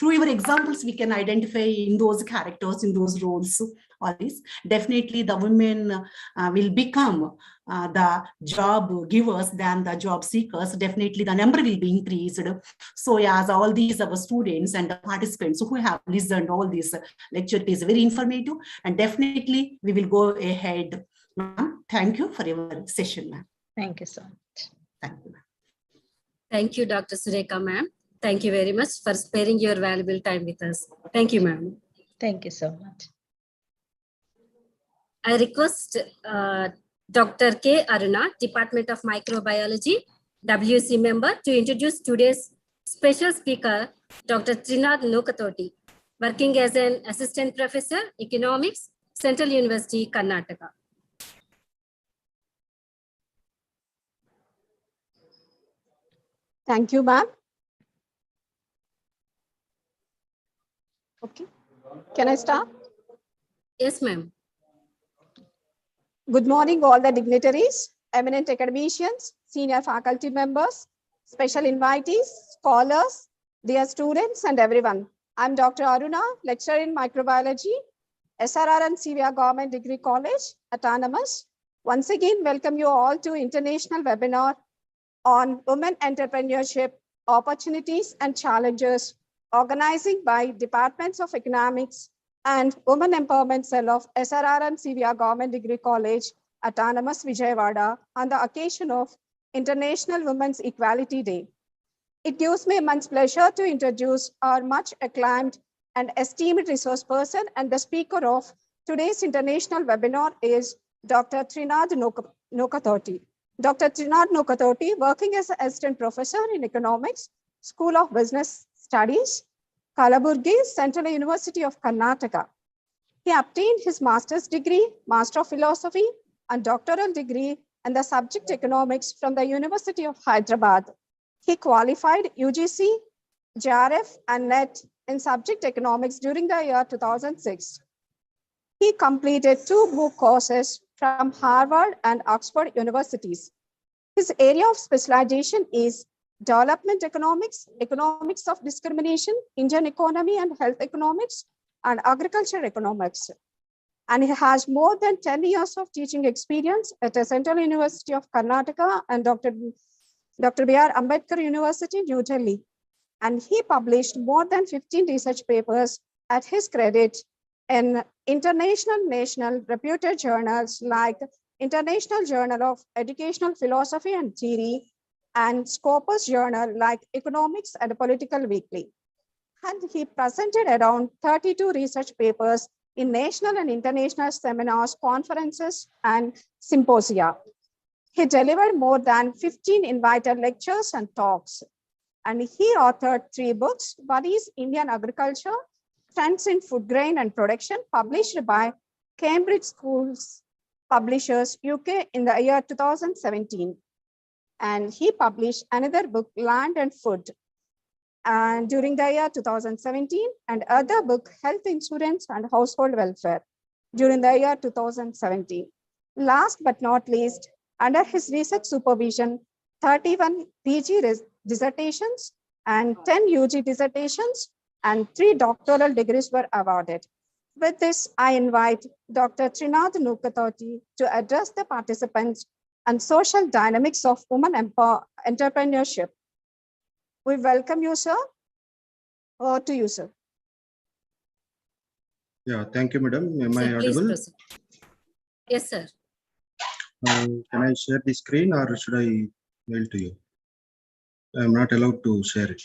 through your examples, we can identify in those characters, in those roles, all this. Definitely the women will become the job givers than the job seekers. Definitely the number will be increased. So as all these our students and the participants who have listened all this lecture, it is very informative, and definitely we will go ahead. Thank you for your session, ma'am. Thank you so much. Thank you, ma'am. Thank you, Dr. Surekha, ma'am. Thank you very much for sparing your valuable time with us. Thank you, ma'am. Thank you so much. I request Dr. K. Aruna, Department of Microbiology, WC member, to introduce today's special speaker, Dr. Trinad Nokatoti, working as an assistant professor, economics, Central University, Karnataka. Thank you, ma'am. Okay, can I start? Yes, ma'am. Good morning, all the dignitaries, eminent academicians, senior faculty members, special invitees, scholars, dear students, and everyone. I'm Dr. Aruna, lecturer in microbiology, SRR and CVR Government Degree College, Autonomous. Once again, welcome you all to international webinar on women entrepreneurship, opportunities and challenges, organizing by Departments of Economics and Women Empowerment Cell of SRR and CVR Government Degree College, Autonomous, Vijayawada, on the occasion of International Women's Equality Day. It gives me immense pleasure to introduce our much acclaimed and esteemed resource person, and the speaker of today's international webinar is Dr. Trinad Nokatoti. Dr. Trinad Nokatoti, working as an assistant professor in economics, School of Business Studies, Kalaburgi, Central University of Karnataka. He obtained his master's degree, Master of Philosophy, and doctoral degree in the subject economics from the University of Hyderabad. He qualified UGC, JRF, and NET in subject economics during the year 2006. He completed 2 book courses from Harvard and Oxford universities. His area of specialization is development economics, economics of discrimination, Indian economy and health economics, and agriculture economics. And he has more than 10 years of teaching experience at the Central University of Karnataka and Dr. B.R. Ambedkar University, New Delhi. And he published more than 15 research papers at his credit in international, national, reputed journals like International Journal of Educational Philosophy and Theory and Scopus Journal like Economics and Political Weekly. And he presented around 32 research papers in national and international seminars, conferences, and symposia. He delivered more than 15 invited lectures and talks. And he authored 3 books. One is Indian Agriculture, Trends in Food Grain and Production, published by Cambridge Schools Publishers UK in the year 2017. And he published another book, Land and Food, and during the year 2017, and other book, Health Insurance and Household Welfare, during the year 2017. Last but not least, under his research supervision, 31 PG dissertations and 10 UG dissertations and 3 doctoral degrees were awarded. With this, I invite Dr. Trinath Nukatoti to address the participants on social dynamics of women entrepreneurship. We welcome you, sir. Over to you, sir. Yeah, thank you, madam. Am I Sir, please audible? proceed. Yes, sir. Can I share the screen or should I mail to you? I'm not allowed to share it.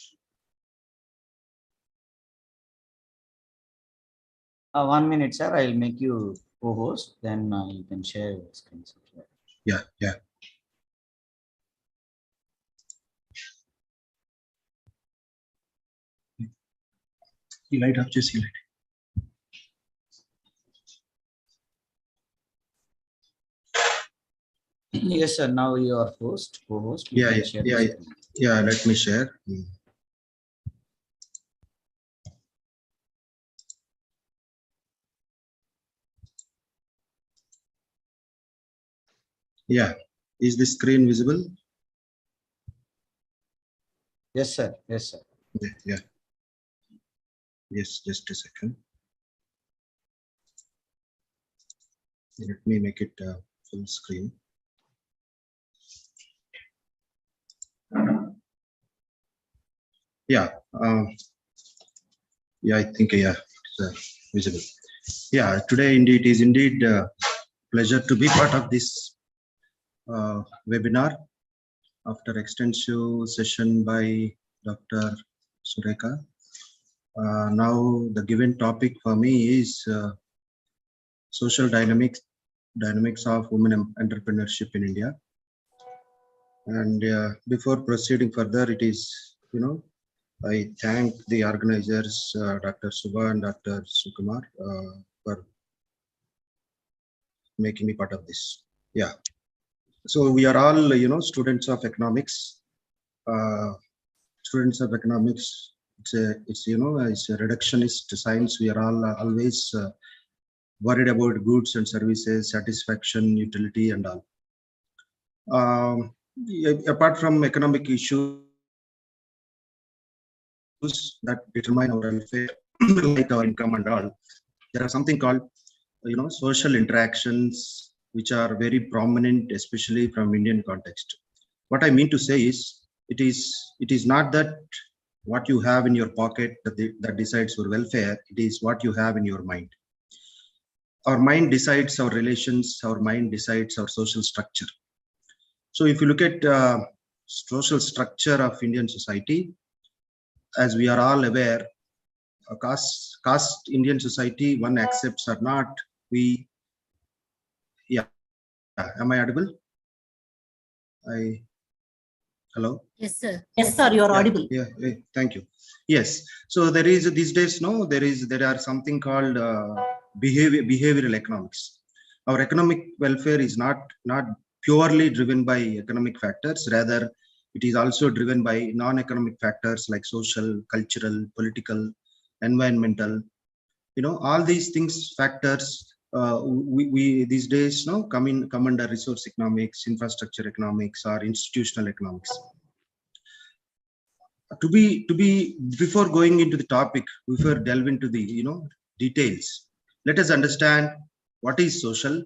1 minute, sir. I'll make you co-host. Then you can share your screen. Yeah, yeah. The light up, just light. Yes, sir. Now you are host, co-host. You Yeah, can yeah, share yeah, the yeah. screen. Yeah, let me share. Yeah, is the screen visible? Yes, sir. Yes, sir. Yeah, yeah. Yes, just a second. Let me make it full screen. Yeah, yeah, I think it's visible. Yeah, today indeed is indeed pleasure to be part of this webinar after extensive session by Dr. Surekha. Now the given topic for me is social dynamics of women entrepreneurship in India. And before proceeding further, it is, I thank the organizers, Dr. Subha and Dr. Sukumar, for making me part of this. Yeah. So we are all, students of economics. Students of economics. It's a reductionist science. We are all always worried about goods and services, satisfaction, utility, and all. Apart from economic issues that determine our welfare, like our income and all, there are something called, social interactions, which are very prominent, especially from Indian context. What I mean to say is, it is not that what you have in your pocket that decides your welfare. It is what you have in your mind. Our mind decides our relations. Our mind decides our social structure. So if you look at social structure of Indian society, as we are all aware, a caste Indian society, one accepts or not, am I audible? Hello? Yes, sir. Yes, sir, you are audible. Yeah, thank you. Yes, so there is these days, there are something called behavioral economics. Our economic welfare is not purely driven by economic factors, rather it is also driven by non-economic factors like social, cultural, political, environmental, all these things, factors, we these days come under resource economics, infrastructure economics, or institutional economics. Before going into the topic, before delve into the details, let us understand what is social,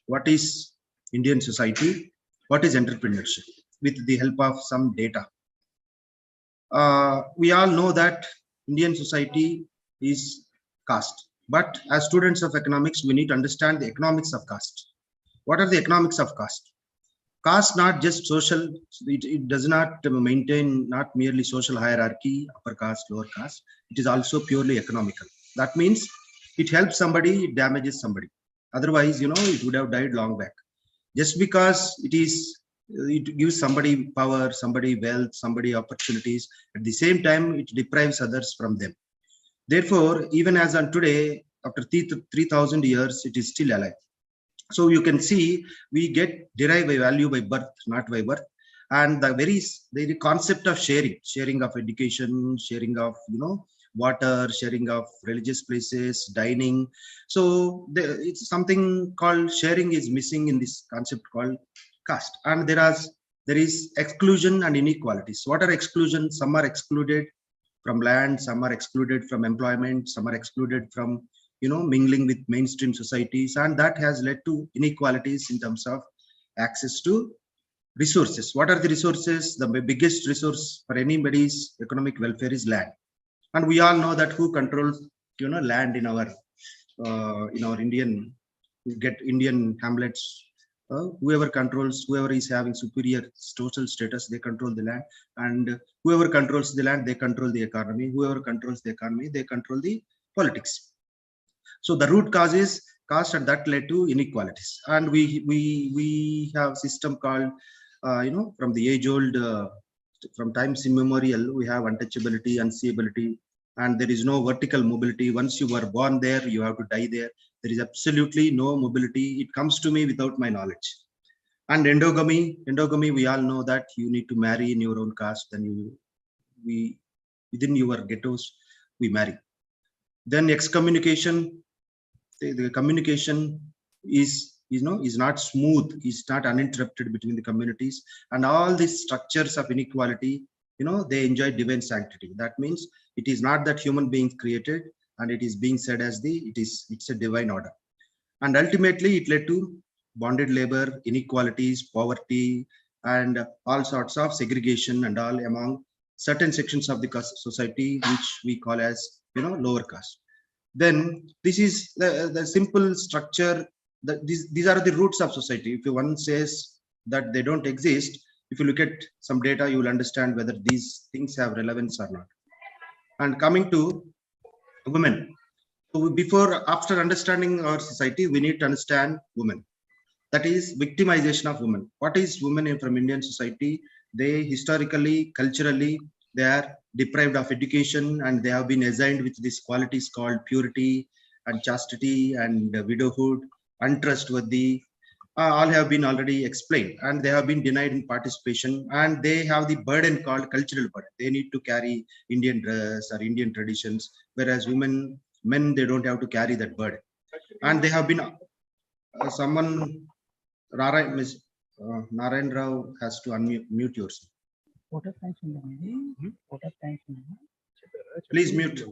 what is Indian society, what is entrepreneurship, with the help of some data. We all know that Indian society is caste, but as students of economics, we need to understand the economics of caste. What are the economics of caste? Caste not just social, it does not maintain not merely social hierarchy, upper caste, lower caste, it is also purely economical. That means it helps somebody, it damages somebody. Otherwise, it would have died long back. Just because it gives somebody power, somebody wealth, somebody opportunities, at the same time, it deprives others from them. Therefore, even as on today, after 3,000 years, it is still alive. So you can see we derive a value by birth, not by birth. And the concept of sharing of education, sharing of, water, sharing of religious places, dining. So it's something called sharing is missing in this concept called caste. And there is exclusion and inequalities. What are exclusion? Some are excluded from land, some are excluded from employment, some are excluded from mingling with mainstream societies, and that has led to inequalities in terms of access to resources. What are the resources? The biggest resource for anybody's economic welfare is land, and we all know that who controls land in our Indian hamlets. Whoever is having superior social status, they control the land, and whoever controls the land, they control the economy. Whoever controls the economy, they control the politics. So the root cause is caste, and that led to inequalities. And we have a system called, from the age old, from times immemorial, we have untouchability, unseeability, and there is no vertical mobility. Once you were born there, you have to die there. There is absolutely no mobility. It comes to me without my knowledge. And endogamy, we all know that you need to marry in your own caste. Then within your ghettos, we marry. Then excommunication, the communication is not smooth, is not uninterrupted between the communities, and all these structures of inequality, they enjoy divine sanctity. That means it is not that human beings created, and it is being said as it's a divine order. And ultimately it led to bonded labor, inequalities, poverty, and all sorts of segregation and all among certain sections of the society, which we call as lower caste. Then this is the simple structure. These are the roots of society. If one says that they don't exist, if you look at some data, you will understand whether these things have relevance or not. And coming to women, so after understanding our society, we need to understand women. That is victimization of women. What is women from Indian society? They historically, culturally, they are deprived of education, and they have been assigned with these qualities called purity and chastity and widowhood, untrustworthy. All have been already explained, and they have been denied in participation, and they have the burden called cultural burden. They need to carry Indian dress or Indian traditions, whereas men, they don't have to carry that burden. And they have been Narayan Rao has to unmute yourself. Please mute.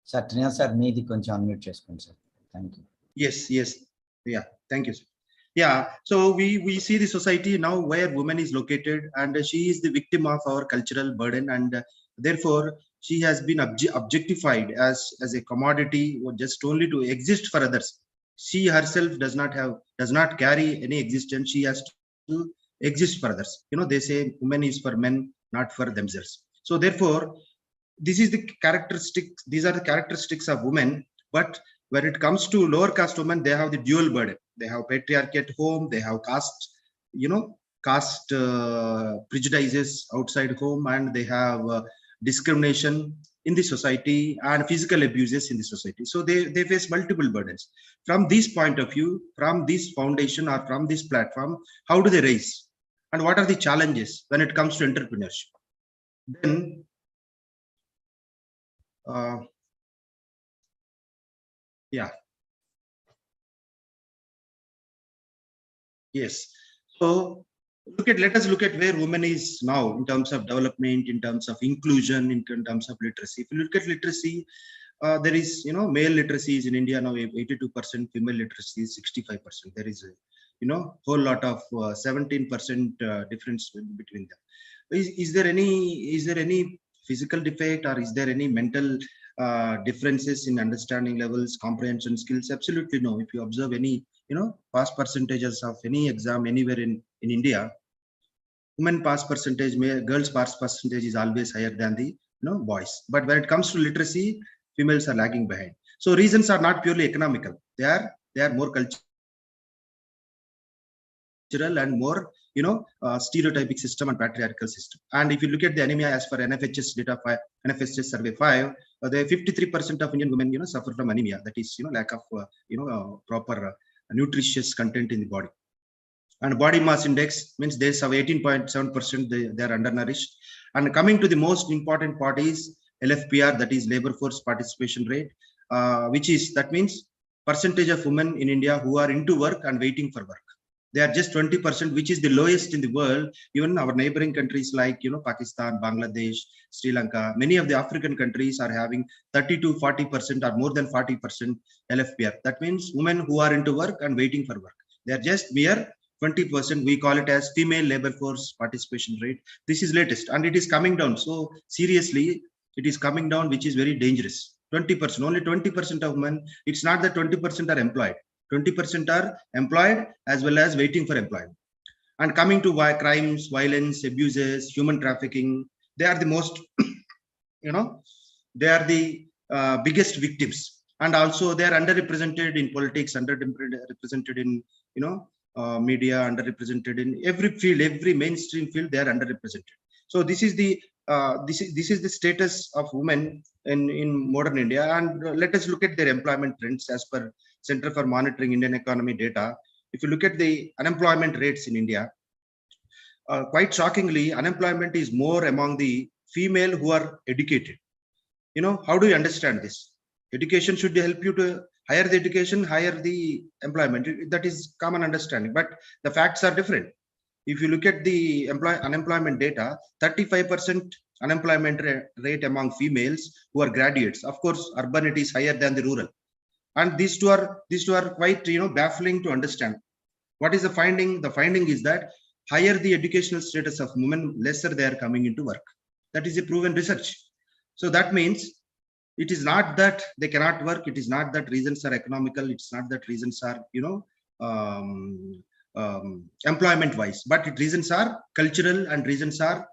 Satya sir, meedi koncham unmute cheskondi sir. Thank you. Yes. Yeah, thank you, sir. Yeah, so we see the society now where woman is located, and she is the victim of our cultural burden, and therefore she has been objectified as a commodity, or just only to exist for others. She herself does not carry any existence. She has to exist for others. They say woman is for men, not for themselves. So therefore, these are the characteristics of women. But when it comes to lower caste women, they have the dual burden. They have patriarchy at home, they have caste prejudices outside home, and they have discrimination in the society and physical abuses in the society. So they face multiple burdens. From this point of view, from this foundation or from this platform, how do they rise? And what are the challenges when it comes to entrepreneurship? Then yes. So let us look at where women is now in terms of development, in terms of inclusion, in terms of literacy. If you look at literacy, there is male literacy is in India now 82%, female literacy is 65%. There is a whole lot of 17% difference between them. Is there any physical defect, or is there any mental differences in understanding levels, comprehension skills? Absolutely no. If you observe any pass percentages of any exam anywhere in India, women pass percentage, girls pass percentage is always higher than the boys. But when it comes to literacy, females are lagging behind. So reasons are not purely economical. They are more cultural and more stereotypic system and patriarchal system. And if you look at the anemia as per NFHS data, NFHS survey 5, the 53% of Indian women suffer from anemia. That is lack of proper nutritious content in the body. And body mass index means they have 18.7%, they are undernourished. And coming to the most important part is LFPR, that is labor force participation rate, that means percentage of women in India who are into work and waiting for work. They are just 20%, which is the lowest in the world. Even our neighboring countries like Pakistan, Bangladesh, Sri Lanka, many of the African countries are having 30 to 40% or more than 40% LFPR. That means women who are into work and waiting for work. They are just mere 20%. We call it as female labor force participation rate. This is latest and it is coming down. So seriously, it is coming down, which is very dangerous. 20%, only 20% of women. It's not that 20% are employed. 20% are employed as well as waiting for employment. And coming to crimes, violence, abuses, human trafficking, they are the most, they are the biggest victims. And also they are underrepresented in politics, underrepresented in, media, underrepresented in every field, every mainstream field, they are underrepresented. So this is the status of women in modern India. And let us look at their employment trends as per Center for Monitoring Indian Economy data. If you look at the unemployment rates in India, quite shockingly, unemployment is more among the female who are educated. How do you understand this? Education should help you to higher the education, higher the employment. That is common understanding, but the facts are different. If you look at the unemployment data, 35% unemployment rate among females who are graduates. Of course, urban it is higher than the rural. And these two are quite baffling to understand. What is the finding? The finding is that higher the educational status of women, lesser they are coming into work. That is a proven research. So that means it is not that they cannot work. It is not that reasons are economical. It's not that reasons are employment wise, but reasons are cultural and reasons are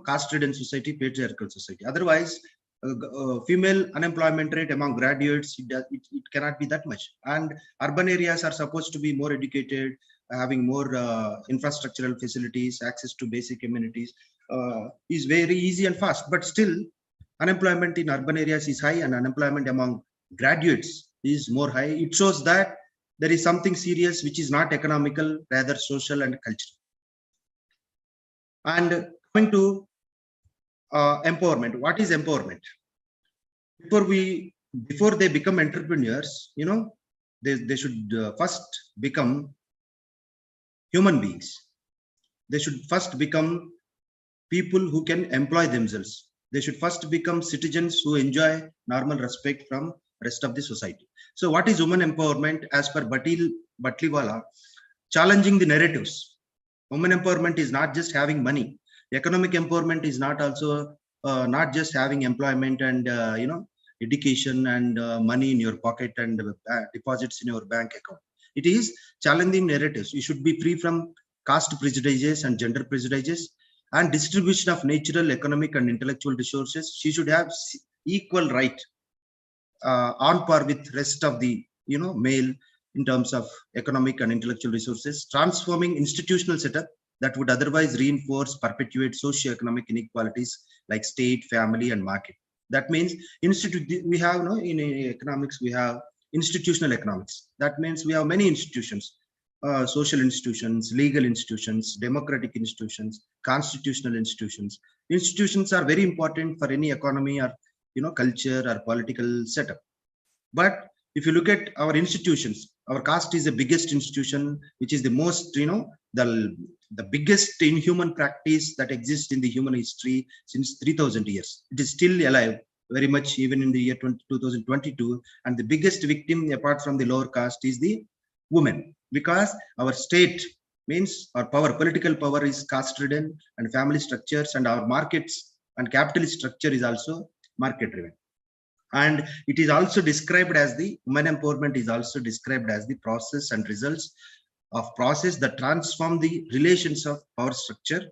caste-ridden society, patriarchal society. Otherwise, female unemployment rate among graduates, it cannot be that much. And urban areas are supposed to be more educated, having more infrastructural facilities, access to basic amenities is very easy and fast. But still, unemployment in urban areas is high and unemployment among graduates is more high. It shows that there is something serious which is not economical, rather social and cultural. And coming to empowerment. What is empowerment? Before they become entrepreneurs, they should first become human beings. They should first become people who can employ themselves. They should first become citizens who enjoy normal respect from rest of the society. So what is women empowerment? As per Batliwala, challenging the narratives. Women empowerment is not just having money. Economic empowerment is not also not just having employment and education and money in your pocket and deposits in your bank account. It is challenging narratives. You should be free from caste prejudices and gender prejudices and distribution of natural, economic and intellectual resources. She should have equal right on par with rest of the male in terms of economic and intellectual resources, transforming institutional setup that would otherwise reinforce, perpetuate socio-economic inequalities like state, family, and market. That means we have in economics we have institutional economics. That means we have many institutions, social institutions, legal institutions, democratic institutions, constitutional institutions. Institutions are very important for any economy or culture or political setup. But if you look at our institutions, our caste is the biggest institution, which is the most the biggest inhuman practice that exists in the human history since 3000 years. It is still alive very much even in the year 2022, and the biggest victim apart from the lower caste is the women, because our state means our power, political power is caste ridden and family structures, and our markets and capitalist structure is also market driven. And it is also described as the women empowerment is also described as the process and results of process that transform the relations of power structure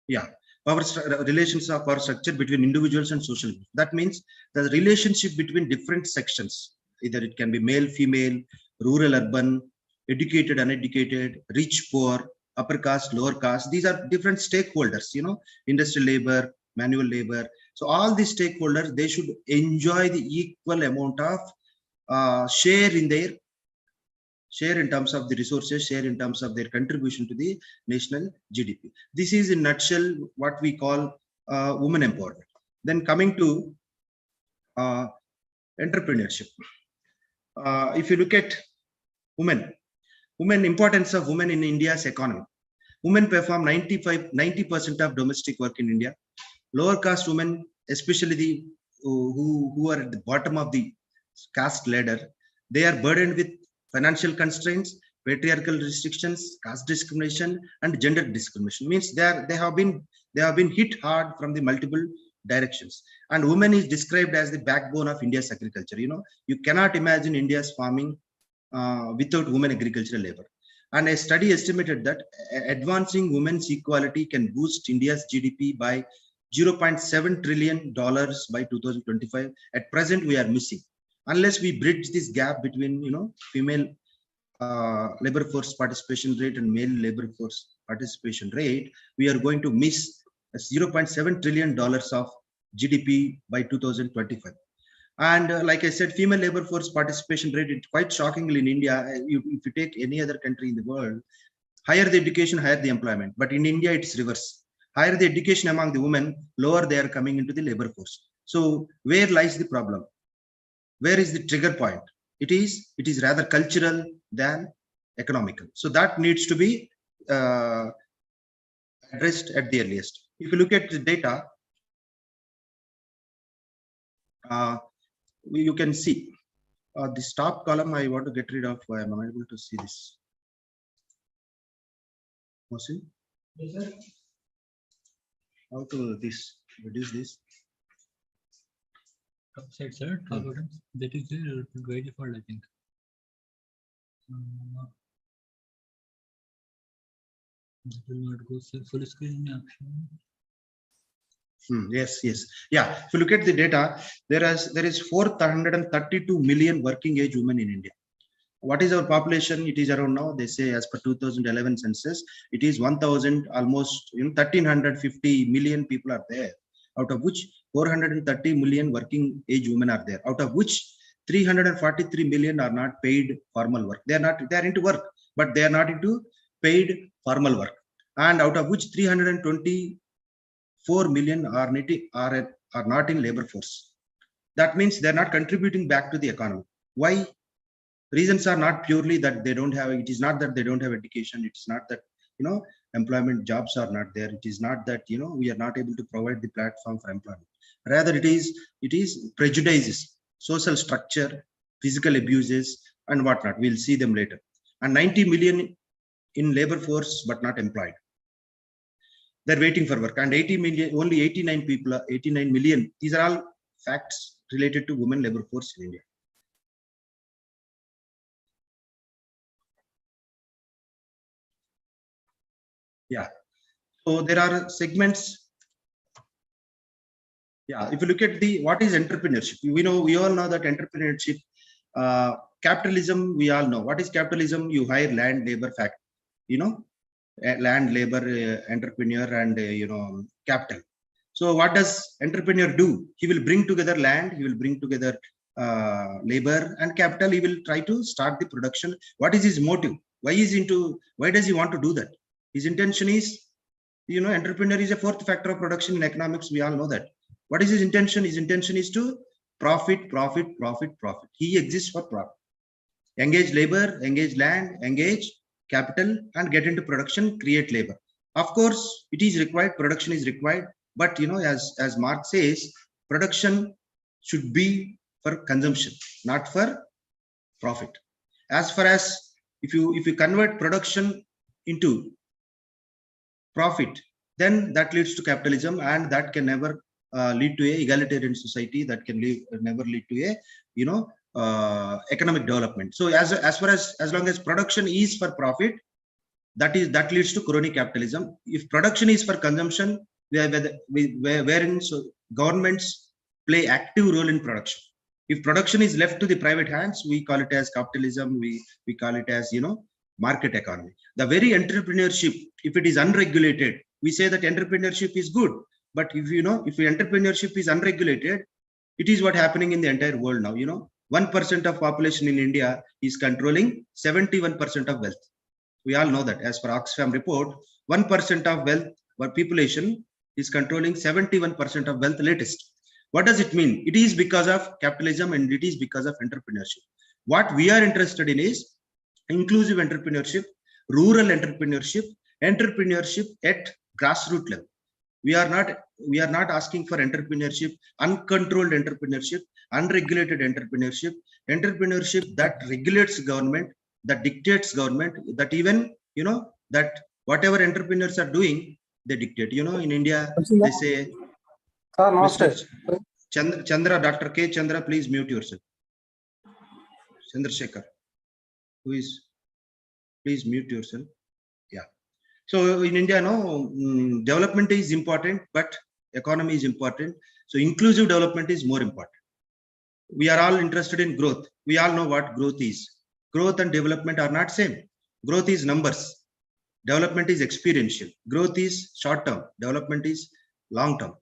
Yeah, relations of power structure between individuals and social groups. That means the relationship between different sections, either it can be male, female, rural, urban, educated, uneducated, rich, poor, upper caste, lower caste. These are different stakeholders, industrial labor, manual labor. So all these stakeholders, they should enjoy the equal amount of share in terms of the resources, share in terms of their contribution to the national GDP. This is in nutshell what we call women empowerment. Then coming to entrepreneurship. If you look at importance of women in India's economy. Women perform 90% of domestic work in India. Lower caste women, especially the who are at the bottom of the caste ladder, they are burdened with financial constraints, patriarchal restrictions, caste discrimination, and gender discrimination. Means they have been hit hard from the multiple directions. And women is described as the backbone of India's agriculture. You cannot imagine India's farming without women agricultural labor. And a study estimated that advancing women's equality can boost India's GDP by $0.7 trillion by 2025. At present, we are missing. Unless we bridge this gap between, female labor force participation rate and male labor force participation rate, we are going to miss $0.7 trillion of GDP by 2025. And like I said, female labor force participation rate is quite shockingly in India. If you take any other country in the world, higher the education, higher the employment. But in India, it's reverse. Higher the education among the women, lower they are coming into the labor force. So where lies the problem? Where is the trigger point? It is rather cultural than economical. So that needs to be addressed at the earliest. If you look at the data, you can see this top column. I want to get rid of. I am unable to see this. Mohsin? Yes, sir. How to reduce this? Upside, sir. That is by default, I think. That will not go full screen option. Yes. Yeah. If you look at the data, there is 432 million working age women in India. What is our population? It is around now, they say, as per 2011 census, it is 1,000, almost 1,350 million people are there, out of which 430 million working age women are there, out of which 343 million are not paid formal work. They are into work, but they are not into paid formal work. And out of which 324 million are not in labor force. That means they're not contributing back to the economy. Why? Reasons are not purely that they don't have, it is not that they don't have education. It's not that, employment jobs are not there. It is not that, we are not able to provide the platform for employment. Rather, it is prejudices, social structure, physical abuses, and whatnot. We'll see them later. And 90 million in labor force, but not employed. They're waiting for work. And 80 million, only 89 million. These are all facts related to women labor force in India. Yeah. So there are segments. Yeah. If you look at what is entrepreneurship, we all know that entrepreneurship, capitalism, we all know. What is capitalism? You hire land, labor, land, labor, entrepreneur, and capital. So what does entrepreneur do? He will bring together land, he will bring together labor and capital. He will try to start the production. What is his motive? Why does he want to do that? His intention is, entrepreneur is a fourth factor of production in economics. We all know that. What is his intention? His intention is to profit. He exists for profit. Engage labor, engage land, engage capital, and get into production, create labor. Of course, it is required, production is required, but as Marx says, production should be for consumption, not for profit. As far as if you convert production into profit, then that leads to capitalism, and that can never lead to a egalitarian society. That can never lead to a economic development. So as long as production is for profit, that leads to crony capitalism. If production is for consumption, wherein so governments play active role in production. If production is left to the private hands, we call it as capitalism. We call it as, you know, market economy. The very entrepreneurship, if it is unregulated, we say that entrepreneurship is good. But if entrepreneurship is unregulated, it is what happening in the entire world now. 1% of population in India is controlling 71% of wealth. We all know that as per Oxfam report, 1% of wealth or population is controlling 71% of wealth latest. What does it mean? It is because of capitalism and it is because of entrepreneurship. What we are interested in is inclusive entrepreneurship, rural entrepreneurship, entrepreneurship at grassroots level. We are not asking for entrepreneurship, uncontrolled entrepreneurship, unregulated entrepreneurship, entrepreneurship that regulates government, that dictates government, that even, that whatever entrepreneurs are doing, they dictate. In India, they say, Mr. Chandra, Dr. K. Chandra, please mute yourself. Chandrasekhar, please mute yourself. Yeah. So in India, development is important, but economy is important. So inclusive development is more important. We are all interested in growth. We all know what growth is. Growth and development are not same. Growth is numbers. Development is experiential. Growth is short term. Development is long term.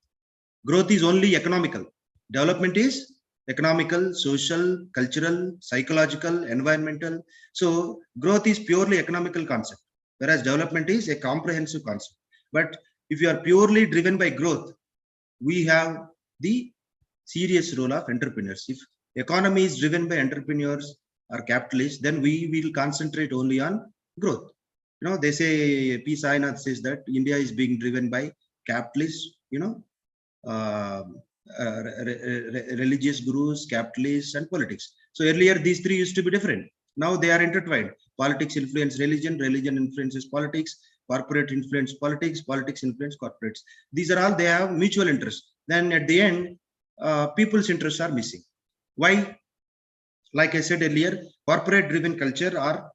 Growth is only economical. Development is economical, social, cultural, psychological, environmental. So growth is purely economical concept, whereas development is a comprehensive concept. But if you are purely driven by growth, we have the serious role of entrepreneurs. If economy is driven by entrepreneurs or capitalists, then we will concentrate only on growth. They say, P. Sainath says that India is being driven by capitalists, religious gurus, capitalists, and politics. So earlier these three used to be different. Now they are intertwined. Politics influence religion, religion influences politics, corporate influence politics, politics influence corporates. These are all, they have mutual interests. Then at the end, people's interests are missing. Why? Like I said earlier, corporate driven culture or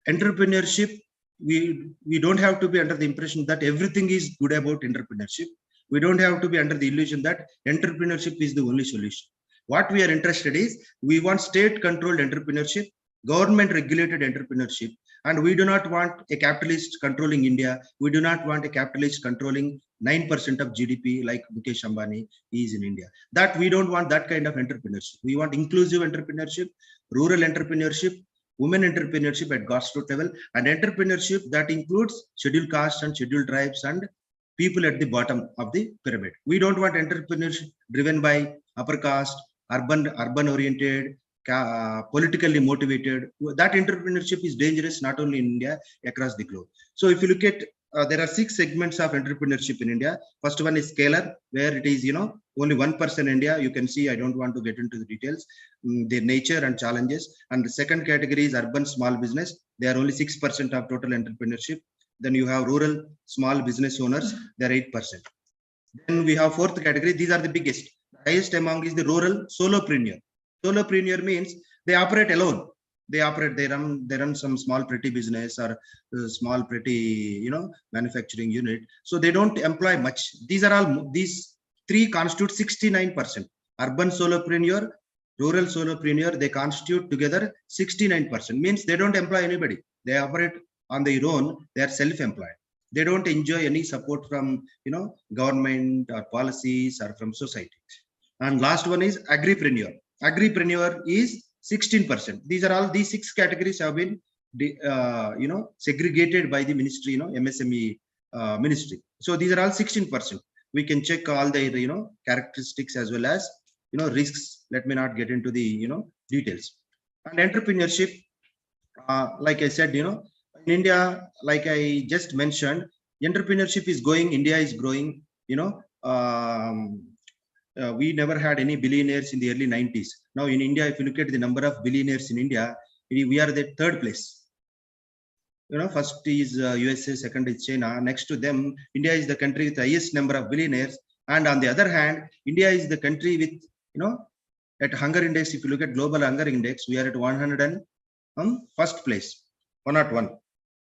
entrepreneurship, we don't have to be under the impression that everything is good about entrepreneurship. We don't have to be under the illusion that entrepreneurship is the only solution. What we are interested is, we want state controlled entrepreneurship, government regulated entrepreneurship, and we do not want a capitalist controlling India. We do not want a capitalist controlling 9% of GDP like Mukesh Ambani is in India. That we don't want that kind of entrepreneurship. We want inclusive entrepreneurship, rural entrepreneurship, women entrepreneurship at grassroots level, and entrepreneurship that includes scheduled castes and scheduled tribes and people at the bottom of the pyramid. We don't want entrepreneurship driven by upper caste, urban oriented, politically motivated. That entrepreneurship is dangerous not only in India, across the globe. So if you look at, there are 6 segments of entrepreneurship in India. First one is scalar, where it is, only 1% in India. You can see, I don't want to get into the details, their nature and challenges. And the second category is urban small business. They are only 6% of total entrepreneurship. Then you have rural small business owners, they're 8%. Then we have 4th category. These are the biggest. The highest among is the rural solopreneur. Solopreneur means they operate alone. They run some small pretty business or small pretty, manufacturing unit. So they don't employ much. These 3 constitute 69%. Urban solopreneur, rural solopreneur, they constitute together 69%. Means they don't employ anybody. They operate on their own. They are self-employed. They don't enjoy any support from, government or policies or from society. And last one is agripreneur. Agripreneur is 16%. These 6 categories have been, segregated by the ministry, MSME ministry. So these are all 16%. We can check all the, characteristics as well as, risks. Let me not get into the, details. And entrepreneurship, like I said, in India, like I just mentioned, entrepreneurship is going, India is growing, we never had any billionaires in the early 90s. Now in India, if you look at the number of billionaires in India, we are the 3rd place. First is USA, second is China. Next to them, India is the country with the highest number of billionaires. And on the other hand, India is the country with, at hunger index, if you look at global hunger index, we are at 101st place, 101.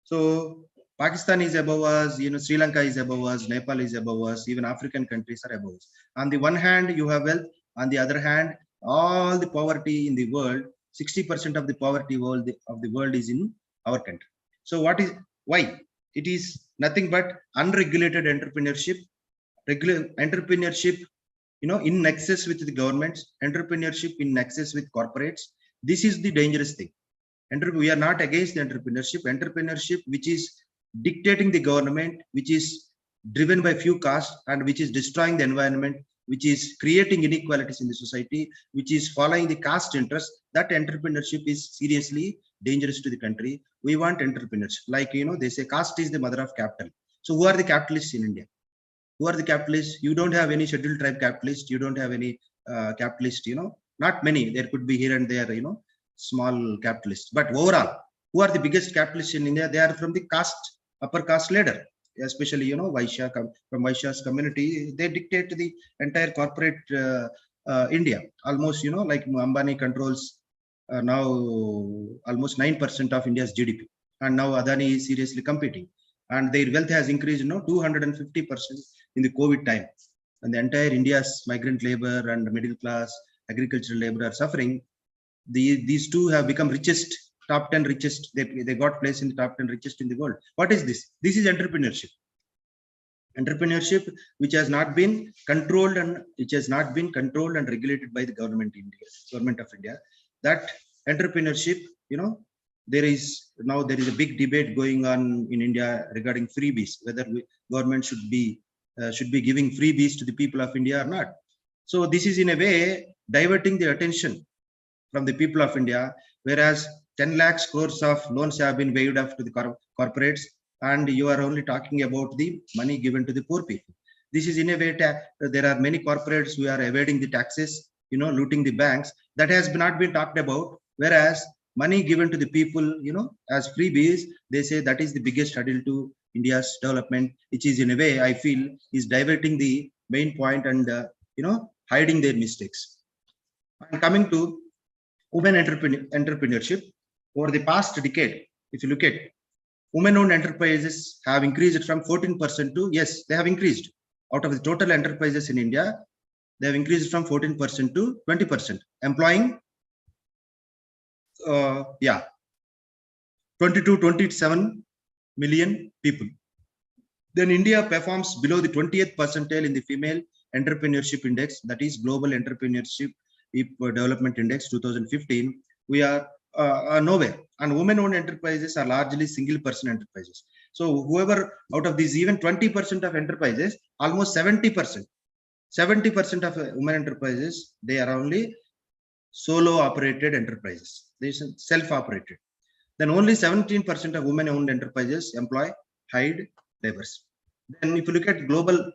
So Pakistan is above us, Sri Lanka is above us, Nepal is above us, even African countries are above us. On the one hand, you have wealth. On the other hand, all the poverty in the world, 60% of the poverty of the world is in our country. So why? It is nothing but unregulated entrepreneurship, entrepreneurship, in nexus with the governments, entrepreneurship in nexus with corporates. This is the dangerous thing. We are not against the entrepreneurship which is dictating the government, which is driven by few castes and which is destroying the environment, which is creating inequalities in the society, which is following the caste interest. That entrepreneurship is seriously dangerous to the country. We want entrepreneurship. Like, they say caste is the mother of capital. So who are the capitalists in India? Who are the capitalists? You don't have any scheduled tribe capitalists. You don't have any capitalists, not many. There could be here and there, small capitalists. But overall, who are the biggest capitalists in India? They are from the upper caste ladder, especially, Vaishya, from Vaishya's community. They dictate the entire corporate India. Almost, like Ambani controls now almost 9% of India's GDP. And now Adani is seriously competing. And their wealth has increased, 250% in the COVID time. And the entire India's migrant labor and middle class agricultural labor are suffering. These two have become top 10 richest. They got placed in the top 10 richest in the world. What is this? This is entrepreneurship. Entrepreneurship which has not been controlled and regulated by the government of India. That entrepreneurship, there is a big debate going on in India regarding freebies, whether government should be giving freebies to the people of India or not. So this is in a way diverting the attention from the people of India, whereas 10 lakh crores of loans have been waived off to the corporates, and you are only talking about the money given to the poor people. This is in a way, there are many corporates who are evading the taxes, looting the banks. That has not been talked about, whereas money given to the people, as freebies, they say that is the biggest hurdle to India's development, which is in a way, I feel, is diverting the main point and, hiding their mistakes. And coming to women entrepreneurship, over the past decade, if you look at women-owned enterprises have increased from 14% to, yes, they have increased. Out of the total enterprises in India, they have increased from 14% to 20%, employing 27 million people. Then India performs below the 20th percentile in the female entrepreneurship index, that is Global Entrepreneurship Development Index 2015. We are nowhere, and women-owned enterprises are largely single-person enterprises. So whoever out of these, even 20% of enterprises, almost 70% of women enterprises, they are only solo operated enterprises. They are self-operated. Then only 17% of women-owned enterprises employ hired laborers. Then if you look at global,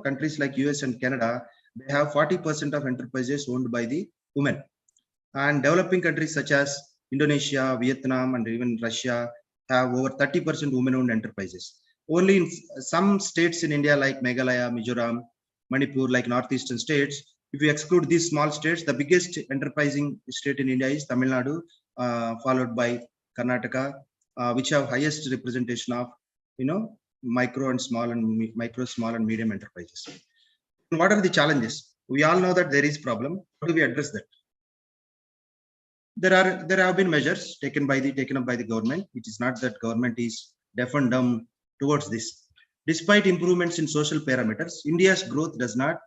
countries like US and Canada, they have 40% of enterprises owned by the women. And developing countries such as Indonesia, Vietnam, and even Russia have over 30% women-owned enterprises. Only in some states in India like Meghalaya, Mizoram, Manipur, like northeastern states, if you exclude these small states, the biggest enterprising state in India is Tamil Nadu, followed by Karnataka, which have highest representation of, micro, small, and medium enterprises. And what are the challenges? We all know that there is problem. How do we address that? There have been measures taken up by the government. It is not that government is deaf and dumb towards this. Despite improvements in social parameters, India's growth does not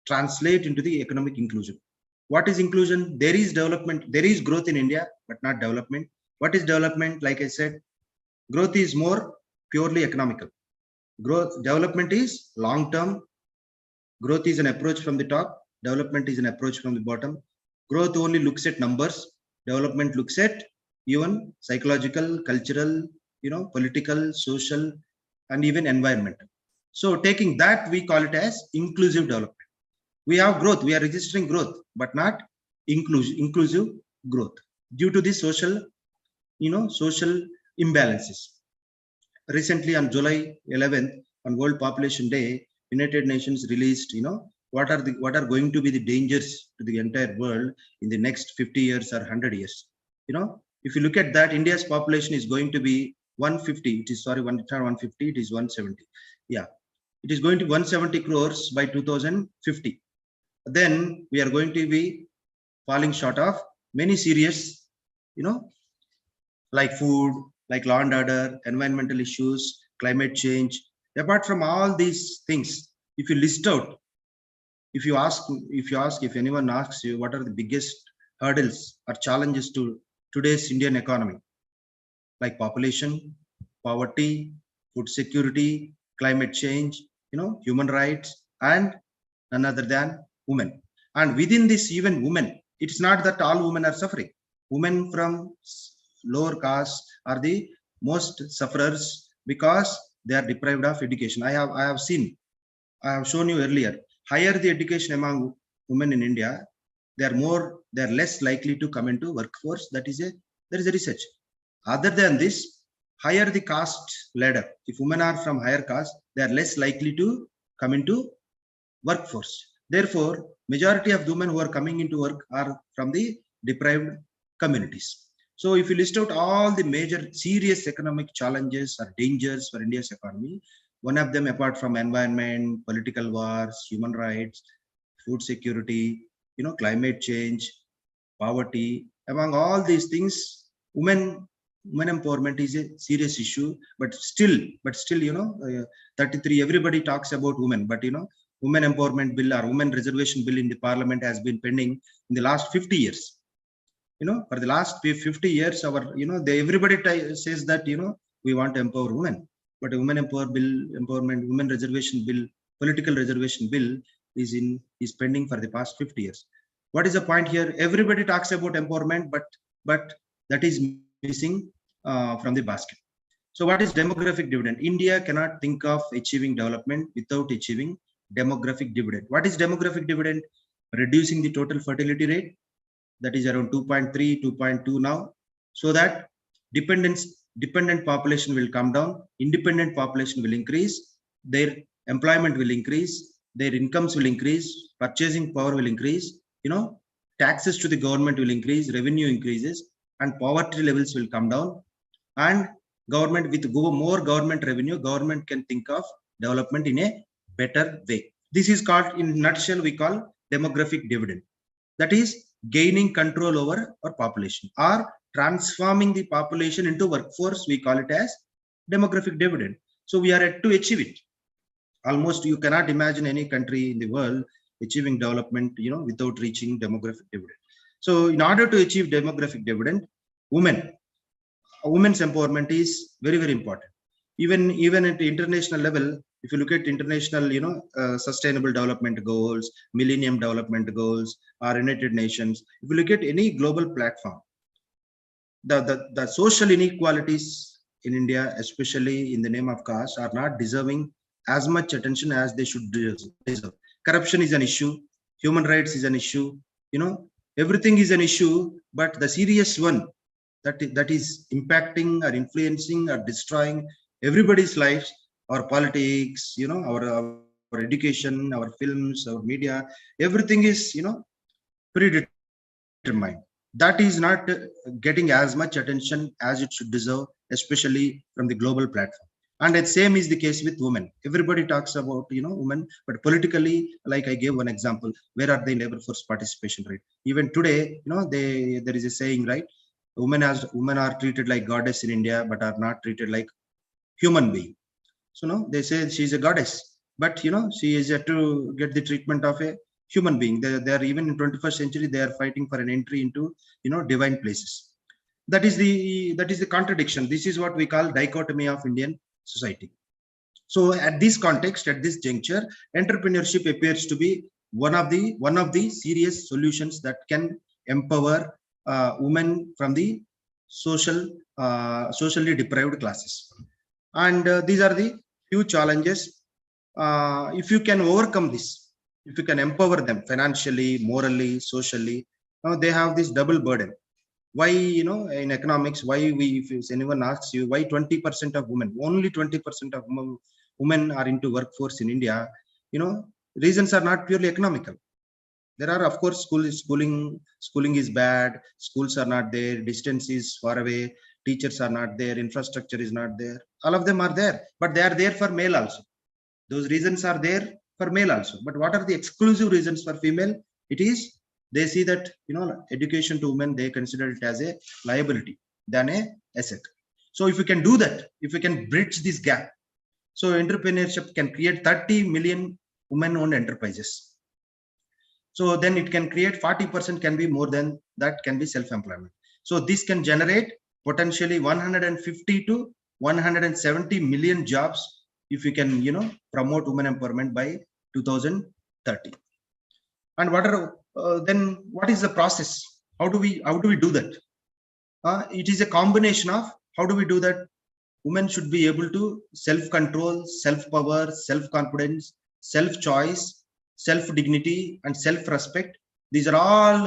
translate into the economic inclusion. What is inclusion? There is development, there is growth in India, but not development. What is development? Like I said, growth is more purely economical. Development is long-term. Growth is an approach from the top. Development is an approach from the bottom. Growth only looks at numbers. Development looks at even psychological, cultural, political, social, and even environmental. So taking that, we call it as inclusive development. We have growth, we are registering growth, but not inclusive growth due to the social imbalances. Recently on July 11th, on World Population Day, United Nations released, what are going to be the dangers to the entire world in the next 50 years or 100 years. If you look at that, India's population is going to be 150. It is, sorry, not 150, it is 170. Yeah, it is going to 170 crores by 2050. Then we are going to be falling short of many serious, like food, like law and order, environmental issues, climate change. Apart from all these things, if you list out, if anyone asks you what are the biggest hurdles or challenges to today's Indian economy, like population, poverty, food security, climate change, human rights, and none other than women. And within this, even women, it's not that all women are suffering. Women from lower caste are the most sufferers because they are deprived of education. I have shown you earlier, higher the education among women in India, they are less likely to come into workforce. There is a research. Other than this, higher the caste ladder, if women are from higher caste, they are less likely to come into workforce. Therefore, majority of women who are coming into work are from the deprived communities. So if you list out all the major serious economic challenges or dangers for India's economy, one of them, apart from environment, political wars, human rights, food security, climate change, poverty, among all these things, women empowerment is a serious issue. But still, 33, everybody talks about women, but women empowerment bill or women reservation bill in the parliament has been pending in the last 50 years. For the last 50 years, everybody says that, we want to empower women, but a women empowerment, women reservation bill, political reservation bill is pending for the past 50 years. What is the point here? Everybody talks about empowerment, but that is missing from the basket. So what is demographic dividend? India cannot think of achieving development without achieving demographic dividend. What is demographic dividend? Reducing the total fertility rate, that is around 2.3, 2.2 now, so that dependent population will come down, independent population will increase, their employment will increase, their incomes will increase, purchasing power will increase, taxes to the government will increase, revenue increases, and poverty levels will come down. And government, with more government revenue, government can think of development in a better way. This is called, in a nutshell, we call demographic dividend. That is gaining control over our population or transforming the population into workforce. We call it as demographic dividend. So we are yet to achieve it. Almost you cannot imagine any country in the world achieving development, without reaching demographic dividend. So in order to achieve demographic dividend, women's empowerment is very, very important. Even at the international level, if you look at international, sustainable development goals, millennium development goals, or United Nations, if you look at any global platform, the social inequalities in India, especially in the name of caste, are not deserving as much attention as they should deserve. Corruption is an issue, human rights is an issue, everything is an issue, but the serious one that is impacting or influencing or destroying everybody's lives, our politics, our education, our films, our media, everything is, predetermined. That is not getting as much attention as it should deserve, especially from the global platform. And the same is the case with women. Everybody talks about, women, but politically, like I gave one example, where are the labor force participation rate? Even today, there is a saying, right? Women are treated like goddess in India, but are not treated like human being. So they say she's a goddess, but she is yet to get the treatment of a human being. They are even in 21st century, they are fighting for an entry into divine places. That is the contradiction. This is what we call dichotomy of Indian society. So at this context, at this juncture, entrepreneurship appears to be one of the serious solutions that can empower women from the socially deprived classes. And these are the few challenges. If you can overcome this, if you can empower them financially, morally, socially, they have this double burden. Why, in economics, if anyone asks you why 20% of women, only 20% of women are into workforce in India, reasons are not purely economical. There are, of course, schooling is bad, schools are not there, distance is far away, teachers are not there, infrastructure is not there. All of them are there, but they are there for male also. Those reasons are there for male also. But what are the exclusive reasons for female? It is, they see that, education to women, they consider it as a liability than a asset. So if we can do that, if we can bridge this gap, so entrepreneurship can create 30 million women-owned enterprises. So then it can create 40% can be more than that can be self-employment. So this can generate potentially 150 to 170 million jobs if we can, promote women empowerment by 2030. And what are then what is the process? How do we do that? It is a combination of how do we do that? Women should be able to self-control, self-power, self-confidence, self-choice, self-dignity, and self-respect. These are all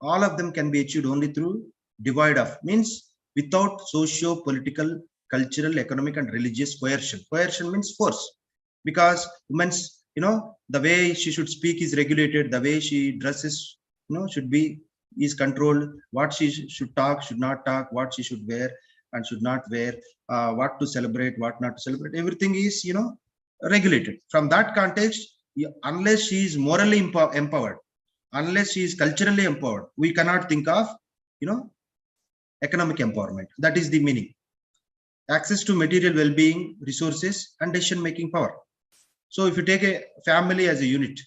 all of them can be achieved only through devoid of, means without socio-political, cultural, economic, and religious coercion. Coercion means force, because women's, the way she should speak is regulated, the way she dresses, is controlled, what she should talk, should not talk, what she should wear and should not wear, what to celebrate, what not to celebrate. Everything is, regulated. From that context, unless she is morally empowered, unless she is culturally empowered, we cannot think of, economic empowerment. That is the meaning. Access to material well-being, resources, and decision-making power. So if you take a family as a unit,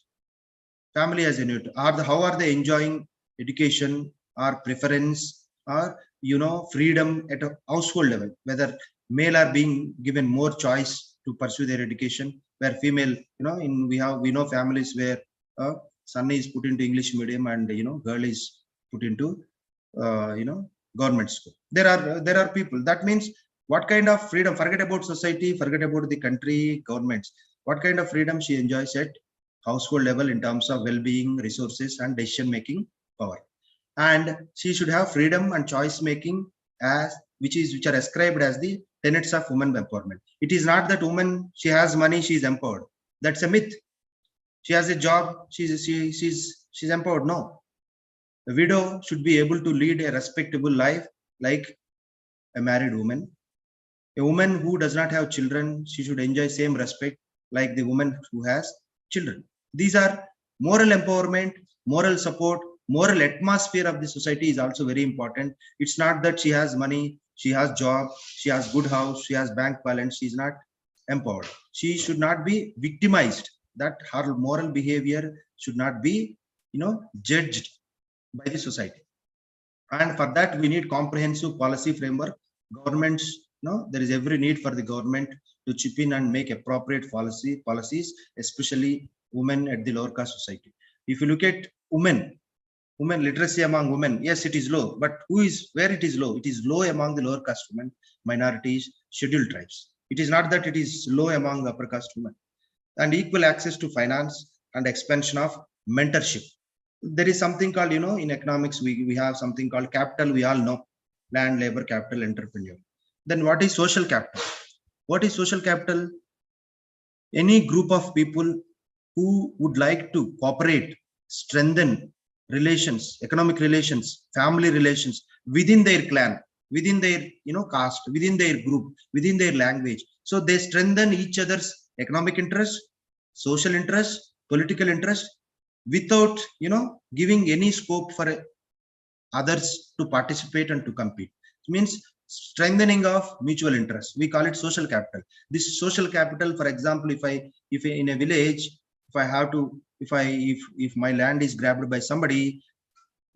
how are they enjoying education or preference or, freedom at a household level, whether male are being given more choice to pursue their education, where female, we know families where son is put into English medium and, girl is put into, government school. There are people. That means what kind of freedom, forget about society, forget about the country, governments, what kind of freedom she enjoys at household level in terms of well-being, resources, and decision-making power. And she should have freedom and choice making which are ascribed as the tenets of women empowerment. It is not that woman, she has money, she is empowered. That's a myth. She has a job, she's empowered. No. A widow should be able to lead a respectable life like a married woman. A woman who does not have children, she should enjoy same respect like the woman who has children. These are moral empowerment, moral support, moral atmosphere of the society is also very important. It's not that she has money, she has job, she has good house, she has bank balance, she is not empowered. She should not be victimized. That her moral behavior should not be, judged by the society. And for that, we need comprehensive policy framework. Governments, there is every need for the government to chip in and make appropriate policies, especially women at the lower caste society. If you look at women literacy among women, yes, it is low, but where it is low? It is low among the lower caste women, minorities, scheduled tribes. It is not that it is low among upper caste women. And equal access to finance and expansion of mentorship. There is something called, in economics, we have something called capital. We all know land, labor, capital, entrepreneur. Then what is social capital? What is social capital? Any group of people who would like to cooperate, strengthen relations, economic relations, family relations within their clan, within their caste, within their group, within their language. So they strengthen each other's economic interest, social interest, political interest, without giving any scope for others to participate and to compete. It means strengthening of mutual interest. We call it social capital. This social capital, for example, if in a village, if my land is grabbed by somebody,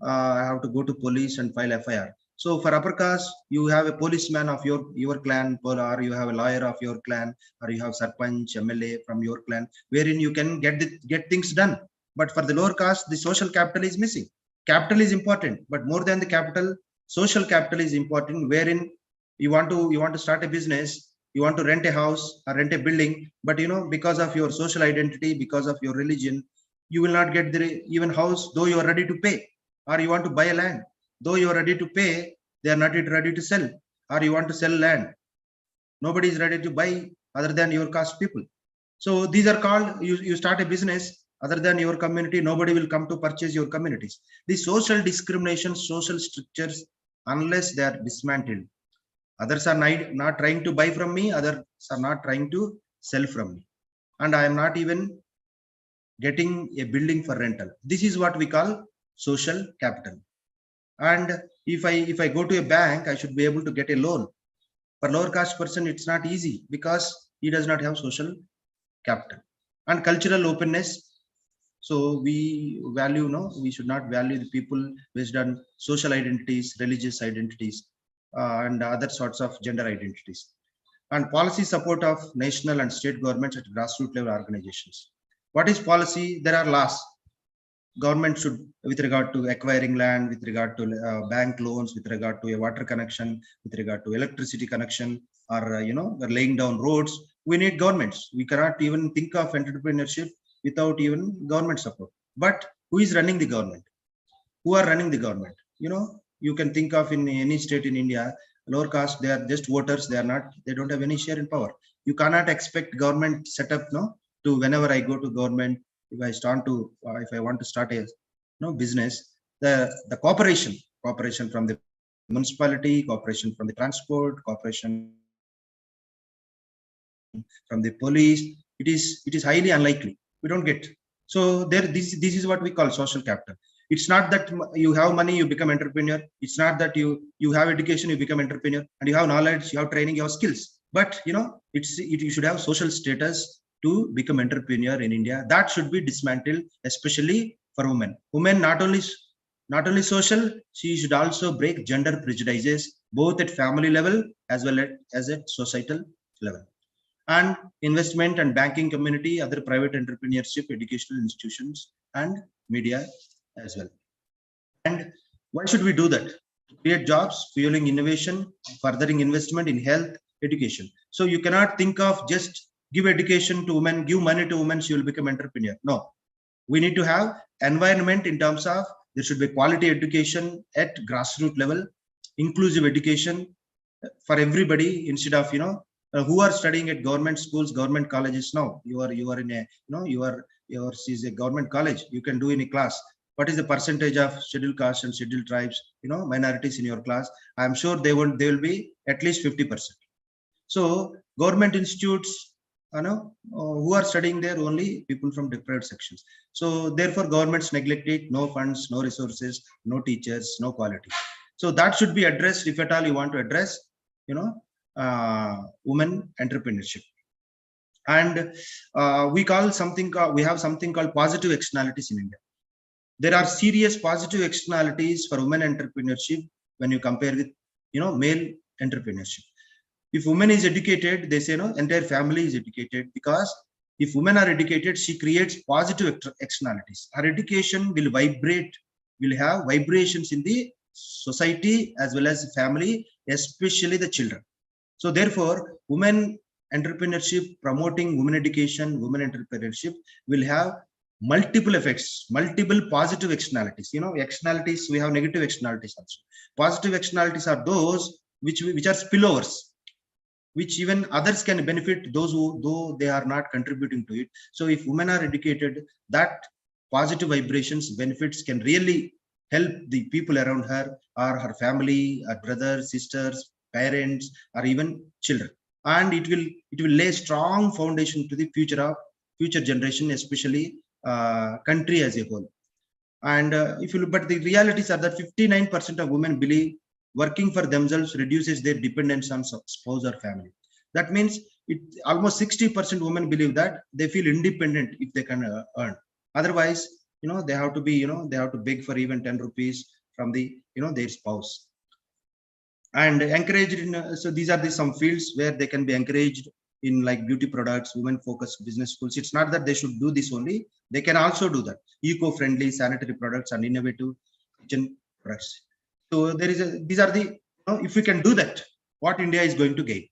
I have to go to police and file FIR. So for upper caste, you have a policeman of your clan, or you have a lawyer of your clan, or you have sarpanch, MLA from your clan, wherein you can get things done. But for the lower caste, the social capital is missing. Capital is important, but more than the capital, social capital is important, wherein you want to start a business, you want to rent a house or rent a building, but because of your social identity, because of your religion, you will not get the even house, though you are ready to pay. Or you want to buy a land, though you are ready to pay, they are not yet ready to sell. Or you want to sell land, nobody is ready to buy other than your caste people. So these are called, you start a business other than your community, nobody will come to purchase your communities. The social discrimination, social structures unless they are dismantled. Others are not trying to buy from me, others are not trying to sell from me. And I am not even getting a building for rental. This is what we call social capital. And if I go to a bank, I should be able to get a loan. For lower caste person, it's not easy because he does not have social capital. And cultural openness. So we value, we should not value the people based on social identities, religious identities, and other sorts of gender identities. And policy support of national and state governments at grassroots level organizations. What is policy? There are laws. Government should, with regard to acquiring land, with regard to bank loans, with regard to a water connection, with regard to electricity connection, or laying down roads, we need governments. We cannot even think of entrepreneurship without even government support. But who is running the government? Who are running the government? You can think of in any state in India, lower caste, they are just voters. They don't have any share in power. You cannot expect government setup, to whenever I go to government, if I want to start a business, the cooperation from the municipality, cooperation from the transport, cooperation from the police, it is highly unlikely. We don't get. So this is what we call social capital. It's not that you have money, you become entrepreneur. It's not that you have education, you become entrepreneur, and you have knowledge, you have training, you have skills. But you should have social status to become entrepreneur in India. That should be dismantled, especially for women. Women not only social, she should also break gender prejudices both at family level as well as at societal level. And investment and banking community, other private entrepreneurship, educational institutions, and media as well. And why should we do that? To create jobs, fueling innovation, furthering investment in health, education. So you cannot think of just give education to women, give money to women, she will become entrepreneur. No, we need to have environment in terms of there should be quality education at grassroots level, inclusive education for everybody instead of who are studying at government schools, government colleges. Now you are in a yours is a government college. You can do in a class. What is the percentage of scheduled castes and scheduled tribes, minorities in your class? I am sure they will be at least 50%. So government institutes, who are studying there, only people from deprived sections. So therefore governments neglect it, no funds, no resources, no teachers, no quality. So that should be addressed if at all you want to address, women entrepreneurship. And we have something called positive externalities in India. There are serious positive externalities for women entrepreneurship when you compare with, male entrepreneurship. If woman is educated, they say entire family is educated, because if women are educated, she creates positive externalities. Her education will have vibrations in the society as well as the family, especially the children. So therefore, women entrepreneurship, promoting women education, women entrepreneurship will have multiple effects, multiple positive externalities. Externalities, we have negative externalities also. Positive externalities are those which are spillovers, which even others can benefit, those who, though they are not contributing to it. So if women are educated, that positive vibrations, benefits can really help the people around her or her family, her brothers, sisters, parents, or even children. And it will lay strong foundation to the future generation, especially country as a whole. And if you look, but the realities are that 59% of women believe working for themselves reduces their dependence on spouse or family. That means almost 60% women believe that they feel independent if they can earn. Otherwise, they have to be, they have to beg for even 10 rupees from the, their spouse. And encouraged in, so these are some fields where they can be encouraged in, like beauty products, women focused business schools. It's not that they should do this only, they can also do that. Eco-friendly sanitary products and innovative kitchen products. So these are the, if we can do that, what India is going to gain.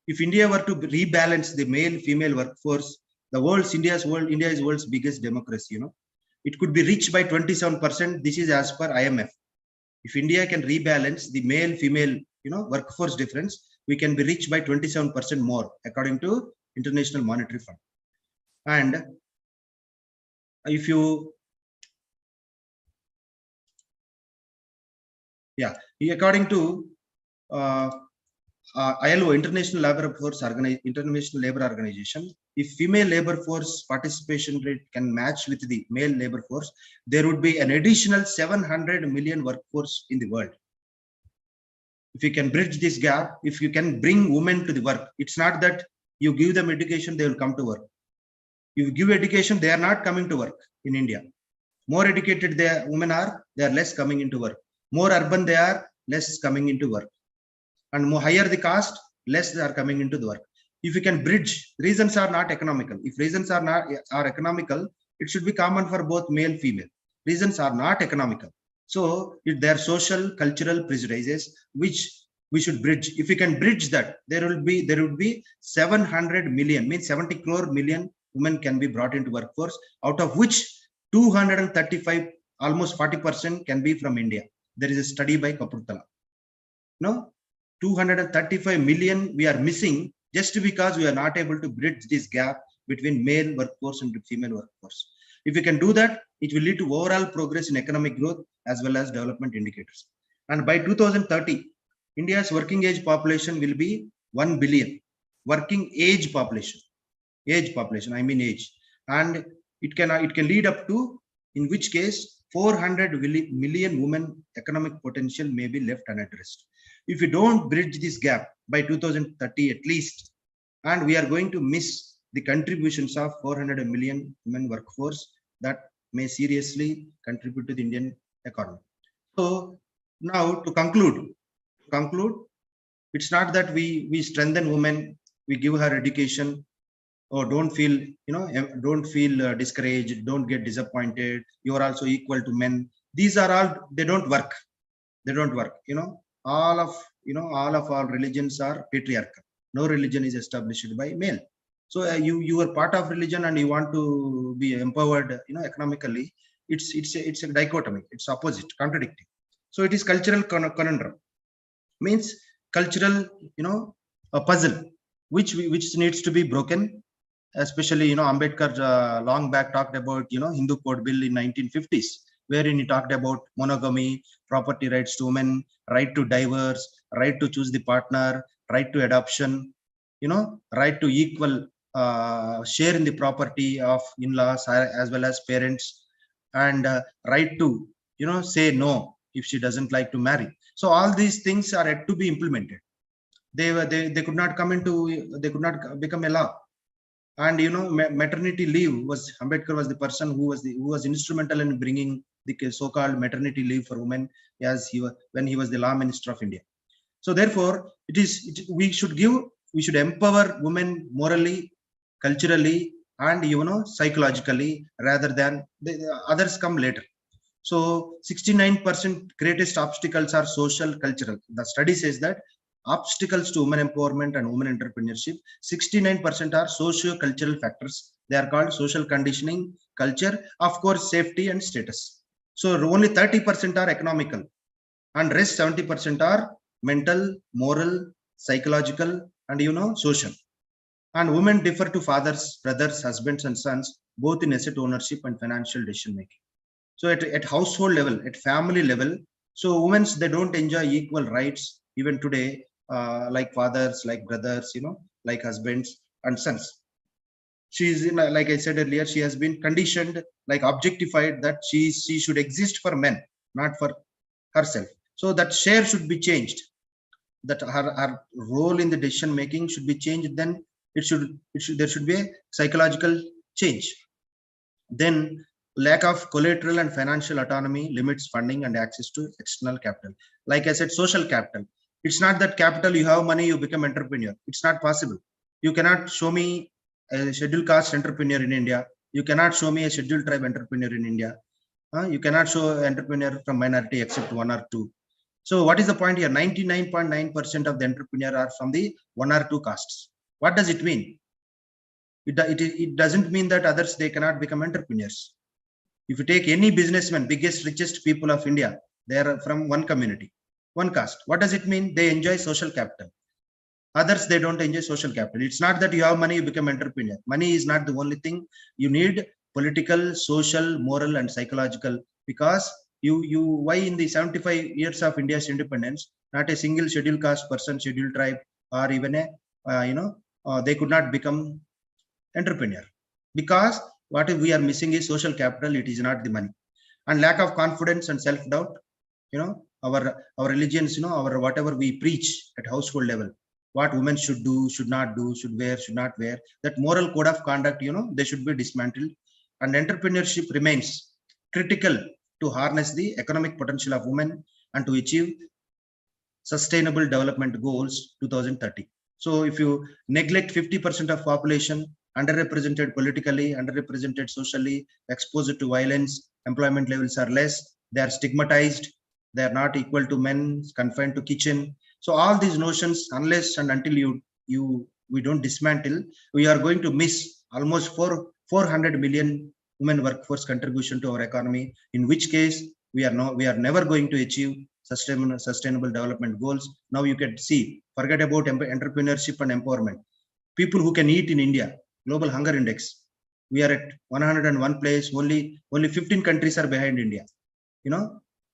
If India were to rebalance the male-female workforce, India is world's biggest democracy. It could be reached by 27%. This is as per IMF. If India can rebalance the male-female, workforce difference, we can be reached by 27% more, according to International Monetary Fund. And if you, According to ILO, International Labor Organization, if female labor force participation rate can match with the male labor force, there would be an additional 700 million workforce in the world. If you can bridge this gap, if you can bring women to the work, it's not that you give them education, they will come to work. You give education, they are not coming to work in India. More educated women are, they are less coming into work. More urban they are, less coming into work. And more higher the caste, less they are coming into the work. If you can bridge, reasons are not economical. If reasons are economical, it should be common for both male, female. Reasons are not economical. So there are social, cultural prejudices which we should bridge. If we can bridge that, there would be 700 million, means 70 crore million women can be brought into workforce, out of which 235, almost 40% can be from India. There is a study by Kapurthala. No, 235 million we are missing just because we are not able to bridge this gap between male workforce and female workforce. If we can do that, it will lead to overall progress in economic growth as well as development indicators. And by 2030, India's working age population will be 1 billion. Working age population, I mean age. And it can lead up to, in which case 400 million women economic potential may be left unaddressed. If we don't bridge this gap by 2030 at least, and we are going to miss the contributions of 400 million women workforce that may seriously contribute to the Indian economy. So now to conclude, it's not that we strengthen women, we give her education, or don't feel discouraged, don't get disappointed, you are also equal to men. These are all, they don't work. All of our religions are patriarchal. No religion is established by male. So you are part of religion and you want to be empowered, economically. It's a dichotomy. It's opposite, contradicting. So it is cultural conundrum. Means cultural, a puzzle which needs to be broken. Especially, Ambedkar long back talked about, Hindu Code Bill in 1950s, wherein he talked about monogamy, property rights to women, right to divorce, right to choose the partner, right to adoption, right to equal share in the property of in-laws as well as parents, and right to, say no if she doesn't like to marry. So all these things are yet to be implemented. They could not become a law. And maternity leave Ambedkar was the person who was instrumental in bringing the so-called maternity leave for women when he was the law minister of India. So therefore, we should empower women morally, culturally, and psychologically, rather than the others come later. So 69% greatest obstacles are social, cultural. The study says that obstacles to women empowerment and women entrepreneurship, 69% are socio-cultural factors. They are called social conditioning, culture, of course, safety and status. So only 30% are economical, and rest 70% are mental, moral, psychological, and social. And women differ to fathers, brothers, husbands, and sons, both in asset ownership and financial decision making. So at household level, at family level, so women, they don't enjoy equal rights even today, like fathers, like brothers, like husbands and sons. She's like I said earlier, she has been conditioned, like objectified, that she should exist for men, not for herself. So that share should be changed, that her role in the decision making should be changed. Then there should be a psychological change. Then lack of collateral and financial autonomy limits funding and access to external capital. Like I said, social capital. It's not that capital, you have money, you become entrepreneur. It's not possible. You cannot show me a scheduled caste entrepreneur in India. You cannot show me a scheduled tribe entrepreneur in India. You cannot show entrepreneur from minority except one or two. So what is the point here? 99.9% of the entrepreneur are from the one or two castes. What does it mean? It doesn't mean that others, they cannot become entrepreneurs. If you take any businessman, biggest, richest people of India, they are from one community, one caste. What does it mean? They enjoy social capital. Others, they don't enjoy social capital. It's not that you have money, you become entrepreneur. Money is not the only thing. You need political, social, moral, and psychological, because Why in the 75 years of India's independence, not a single scheduled caste person, scheduled tribe, or even a, they could not become entrepreneur? Because what we are missing is social capital. It is not the money, and lack of confidence and self-doubt. Our religions, our whatever we preach at household level, what women should do, should not do, should wear, should not wear, that moral code of conduct, they should be dismantled. And entrepreneurship remains critical to harness the economic potential of women and to achieve sustainable development goals 2030. So if you neglect 50% of population, underrepresented politically, underrepresented socially, exposed to violence, employment levels are less, they are stigmatized, they are not equal to men, confined to kitchen. So all these notions, unless and until we don't dismantle, we are going to miss almost 400 million women workforce contribution to our economy, in which case we are never going to achieve sustainable development goals. Now you can see, forget about entrepreneurship and empowerment. People who can eat in India, Global Hunger Index, we are at 101 place, only 15 countries are behind India.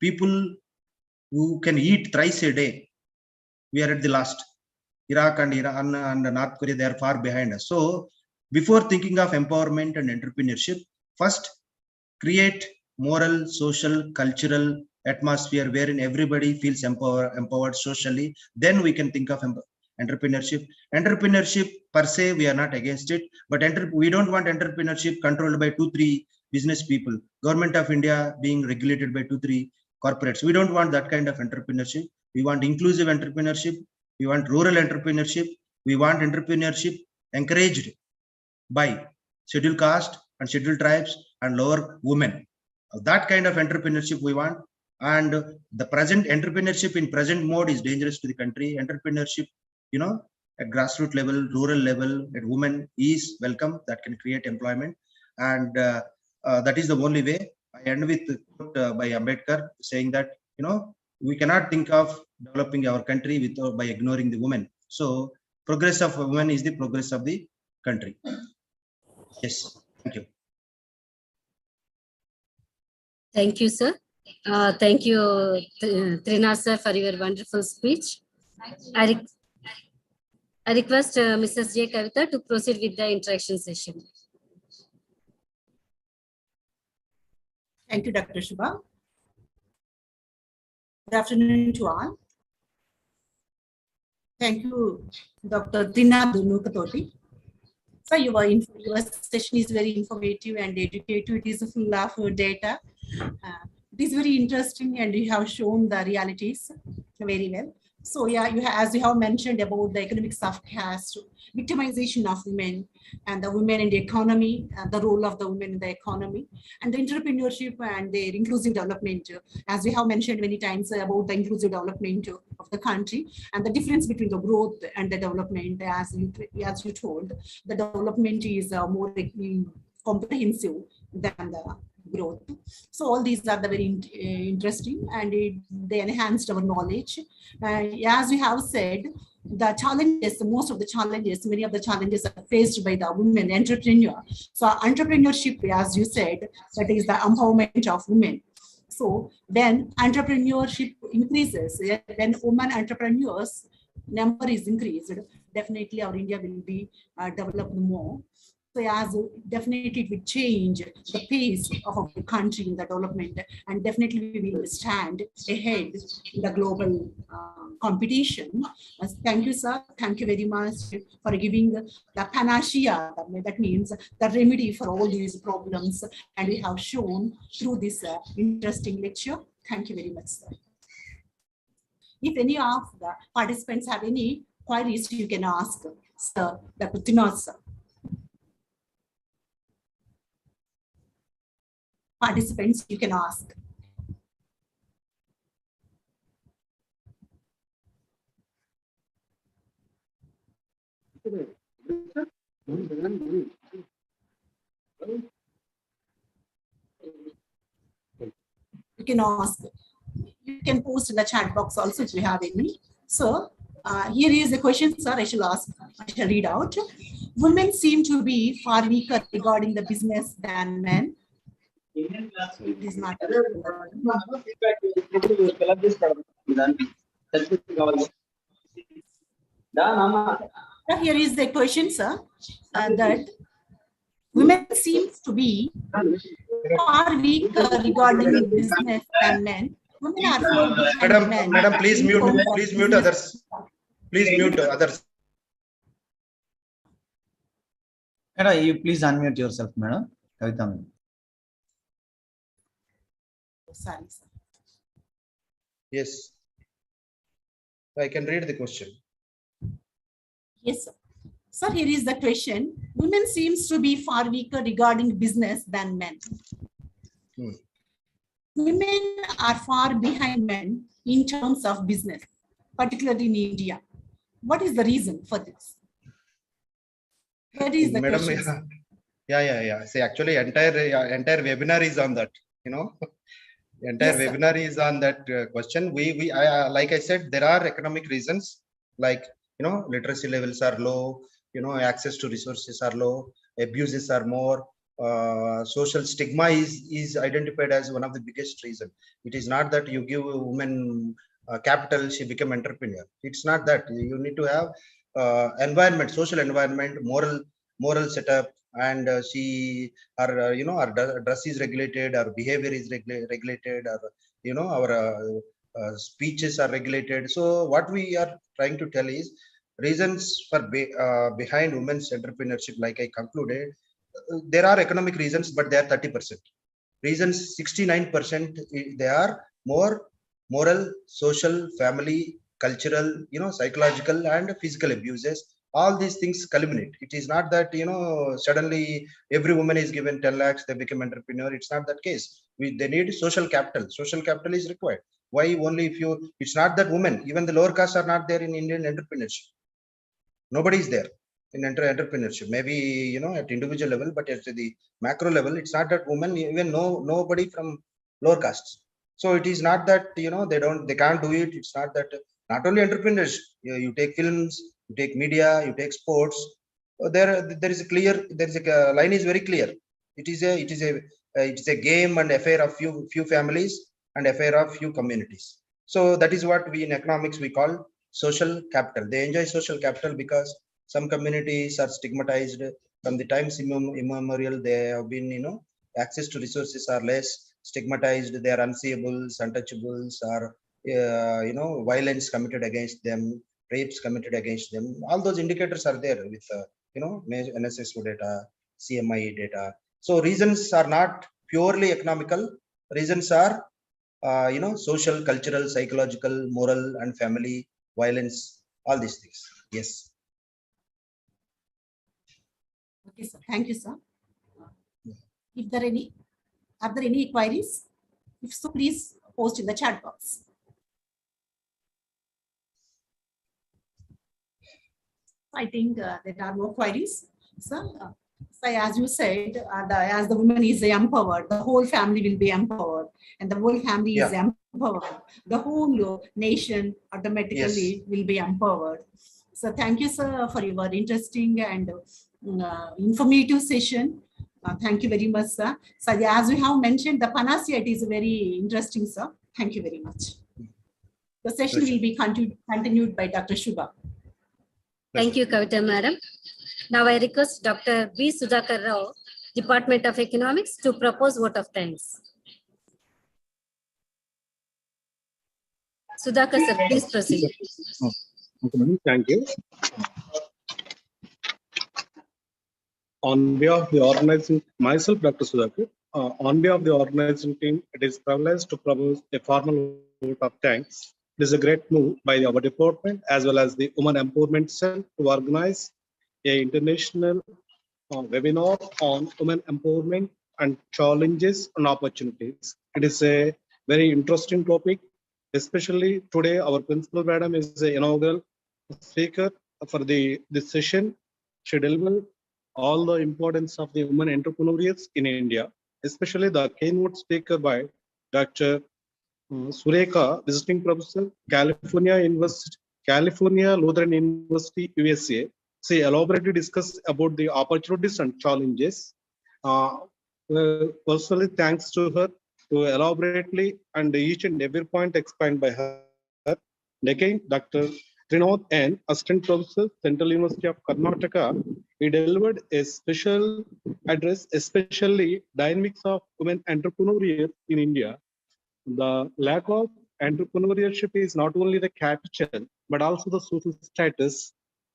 People who can eat thrice a day, we are at the last. Iraq and Iran and North Korea, they are far behind us. So before thinking of empowerment and entrepreneurship, first create moral, social, cultural atmosphere wherein everybody feels empowered socially. Then we can think of entrepreneurship. Entrepreneurship per se, we are not against it, but we don't want entrepreneurship controlled by 2-3 business people. Government of India being regulated by 2-3 corporates. We don't want that kind of entrepreneurship. We want inclusive entrepreneurship. We want rural entrepreneurship. We want entrepreneurship encouraged by scheduled caste and scheduled tribes and lower women. That kind of entrepreneurship we want. And the present entrepreneurship in present mode is dangerous to the country. Entrepreneurship, at grassroots level, rural level, at women is welcome. That can create employment. And that is the only way. I end with a quote by Ambedkar saying that, we cannot think of developing our country by ignoring the women. So progress of women is the progress of the country. Yes, thank you. Thank you, sir. Thank you, Trinath sir, for your wonderful speech. I request Mrs. J. Kavita to proceed with the interaction session. Thank you, Dr. Shubha. Good afternoon to all. Thank you, Dr. Trinath Nukatoti. So your session is very informative and educative. It is full of data. It is very interesting, and you have shown the realities very well. So yeah, as you have mentioned about the economics of caste, victimization of women, and the women in the economy, the role of the women in the economy, and the entrepreneurship and their inclusive development, as we have mentioned many times about the inclusive development of the country, and the difference between the growth and the development, as you told, the development is more comprehensive than the growth. So all these are the very interesting, and they enhanced our knowledge. As we have said, the challenges, most of the challenges, many of the challenges are faced by the women entrepreneur. So entrepreneurship, as you said, that is the empowerment of women. So when entrepreneurship increases, when women entrepreneurs number is increased, definitely our India will be developed more. So as definitely it will change the pace of our country in the development, and definitely we will stand ahead in the global competition. Thank you, sir. Thank you very much for giving the panacea. That means the remedy for all these problems, and we have shown through this interesting lecture. Thank you very much, sir. If any of the participants have any queries, you can ask Sir Dr. Trinath, sir. Participants, you can ask. You can ask. You can post in the chat box also if you have any. So here is a question, sir. I shall read out. Women seem to be far weaker regarding the business than men. It is not. Here is the question, sir, that women seems to be far weak regarding business than men. Women are far behind men. Madam, please in mute. terms of Please mute business. others. Please mute others. Madam, you please unmute yourself, madam. Kavita ma'am. Sorry, sir. Yes. I can read the question. Yes, sir. Sir, here is the question. Women seems to be far weaker regarding business than men. Women are far behind men in terms of business, particularly in India. What is the reason for this? That is the Madam, question, sir. yeah. See, actually, entire webinar is on that. You know, entire Yes, sir. webinar is on that question. Like I said, there are economic reasons, like literacy levels are low. Access to resources are low. Abuses are more. Social stigma is identified as one of the biggest reason. It is not that you give a woman capital, she become entrepreneur. It's not that. You need to have environment, social environment, moral setup, and our dress is regulated, our behavior is regulated, our speeches are regulated. So what we are trying to tell is reasons for behind women's entrepreneurship. Like I concluded, there are economic reasons, but they are 30%. Reasons 69%. They are more moral, social, family, cultural, psychological and physical abuses. All these things culminate. It is not that suddenly every woman is given 10 lakhs, they become entrepreneur. It's not that case. They need social capital. Social capital is required. Why only if you? It's not that women, even the lower castes are not there in Indian entrepreneurship. Nobody is there in entrepreneurship. Maybe at individual level, but at the macro level, it's not that women, even nobody from lower castes. So it is not that they can't do it. It's not that. Not only entrepreneurs. You take films, you take media, you take sports. There is a line is very clear. It is a game and affair of few families and affair of few communities. So that is what we in economics we call social capital. They enjoy social capital because some communities are stigmatized from the times immemorial. They have been, access to resources are less, stigmatized. They are unseeables, untouchables, or violence committed against them, rapes committed against them. All those indicators are there with NSSO data, CMI data. So reasons are not purely economical. Reasons are social, cultural, psychological, moral, and family, violence, all these things. Yes. Okay, sir. Thank you, sir. If there are there any queries? If so, please post in the chat box. I think there are no queries, sir. So as you said, as the woman is empowered, the whole family will be empowered, and the whole family is empowered. The whole nation automatically will be empowered. So thank you, sir, for your interesting and informative session. Thank you very much, sir. So as we have mentioned, the panacea is very interesting, sir. Thank you very much. The session will be continued by Dr. Shubha. Thank you, Kavita madam. Now I request Dr. B. Sudhakar Rao, Department of Economics, to propose vote of thanks. Sudhakar sir, please proceed. Okay, madam. Thank you. On behalf of the organizing, myself, Dr. Sudhakar, on behalf of the organizing team, it is privileged to propose a formal vote of thanks. It is a great move by our department as well as the Women Empowerment Cell to organize an international webinar on women empowerment and challenges and opportunities. It is a very interesting topic, especially today. Our principal madam is the inaugural speaker for this session. She delivered all the importance of the women entrepreneurs in India, especially the keynote speaker by Dr. Surekha, visiting professor, California Lutheran University, USA. She elaborately discussed about the opportunities and challenges. Personally, thanks to her to elaborately and each and every point explained by her. And again, Dr. Trinod N, Assistant Professor, Central University of Karnataka, he delivered a special address, especially dynamics of women entrepreneurship in India. The lack of entrepreneurship is not only the capital, but also the social status.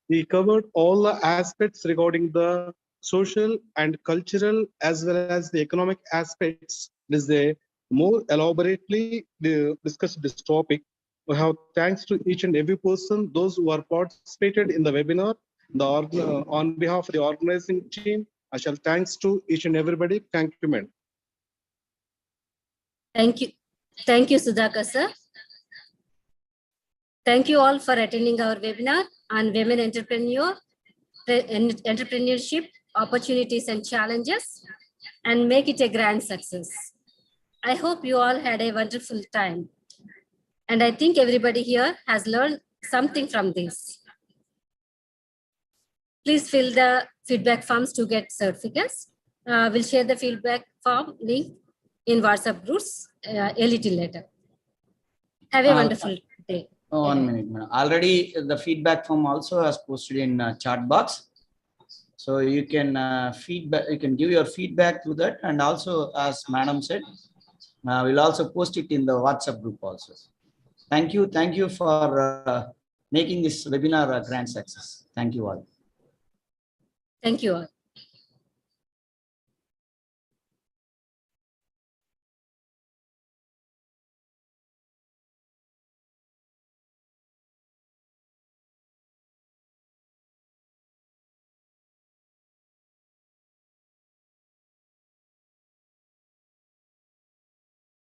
We covered all the aspects regarding the social and cultural as well as the economic aspects. This is a more elaborately discussed this topic. We have thanks to each and every person, those who are participated in the webinar. On behalf of the organizing team, I shall thanks to each and everybody. Thank you, madam. Thank you. Thank you, Sudhakar sir. Thank you all for attending our webinar on women entrepreneurship, opportunities and challenges, and make it a grand success. I hope you all had a wonderful time. And I think everybody here has learned something from this. Please fill the feedback forms to get certificates. We'll share the feedback form link in WhatsApp groups a little later. Have a wonderful day. 1 minute, madam. Already the feedback form also has posted in chat box. So you can feedback, you can give your feedback to that. And also, as madam said, we'll also post it in the WhatsApp group also. Thank you. Thank you for making this webinar a grand success. Thank you all. Thank you all.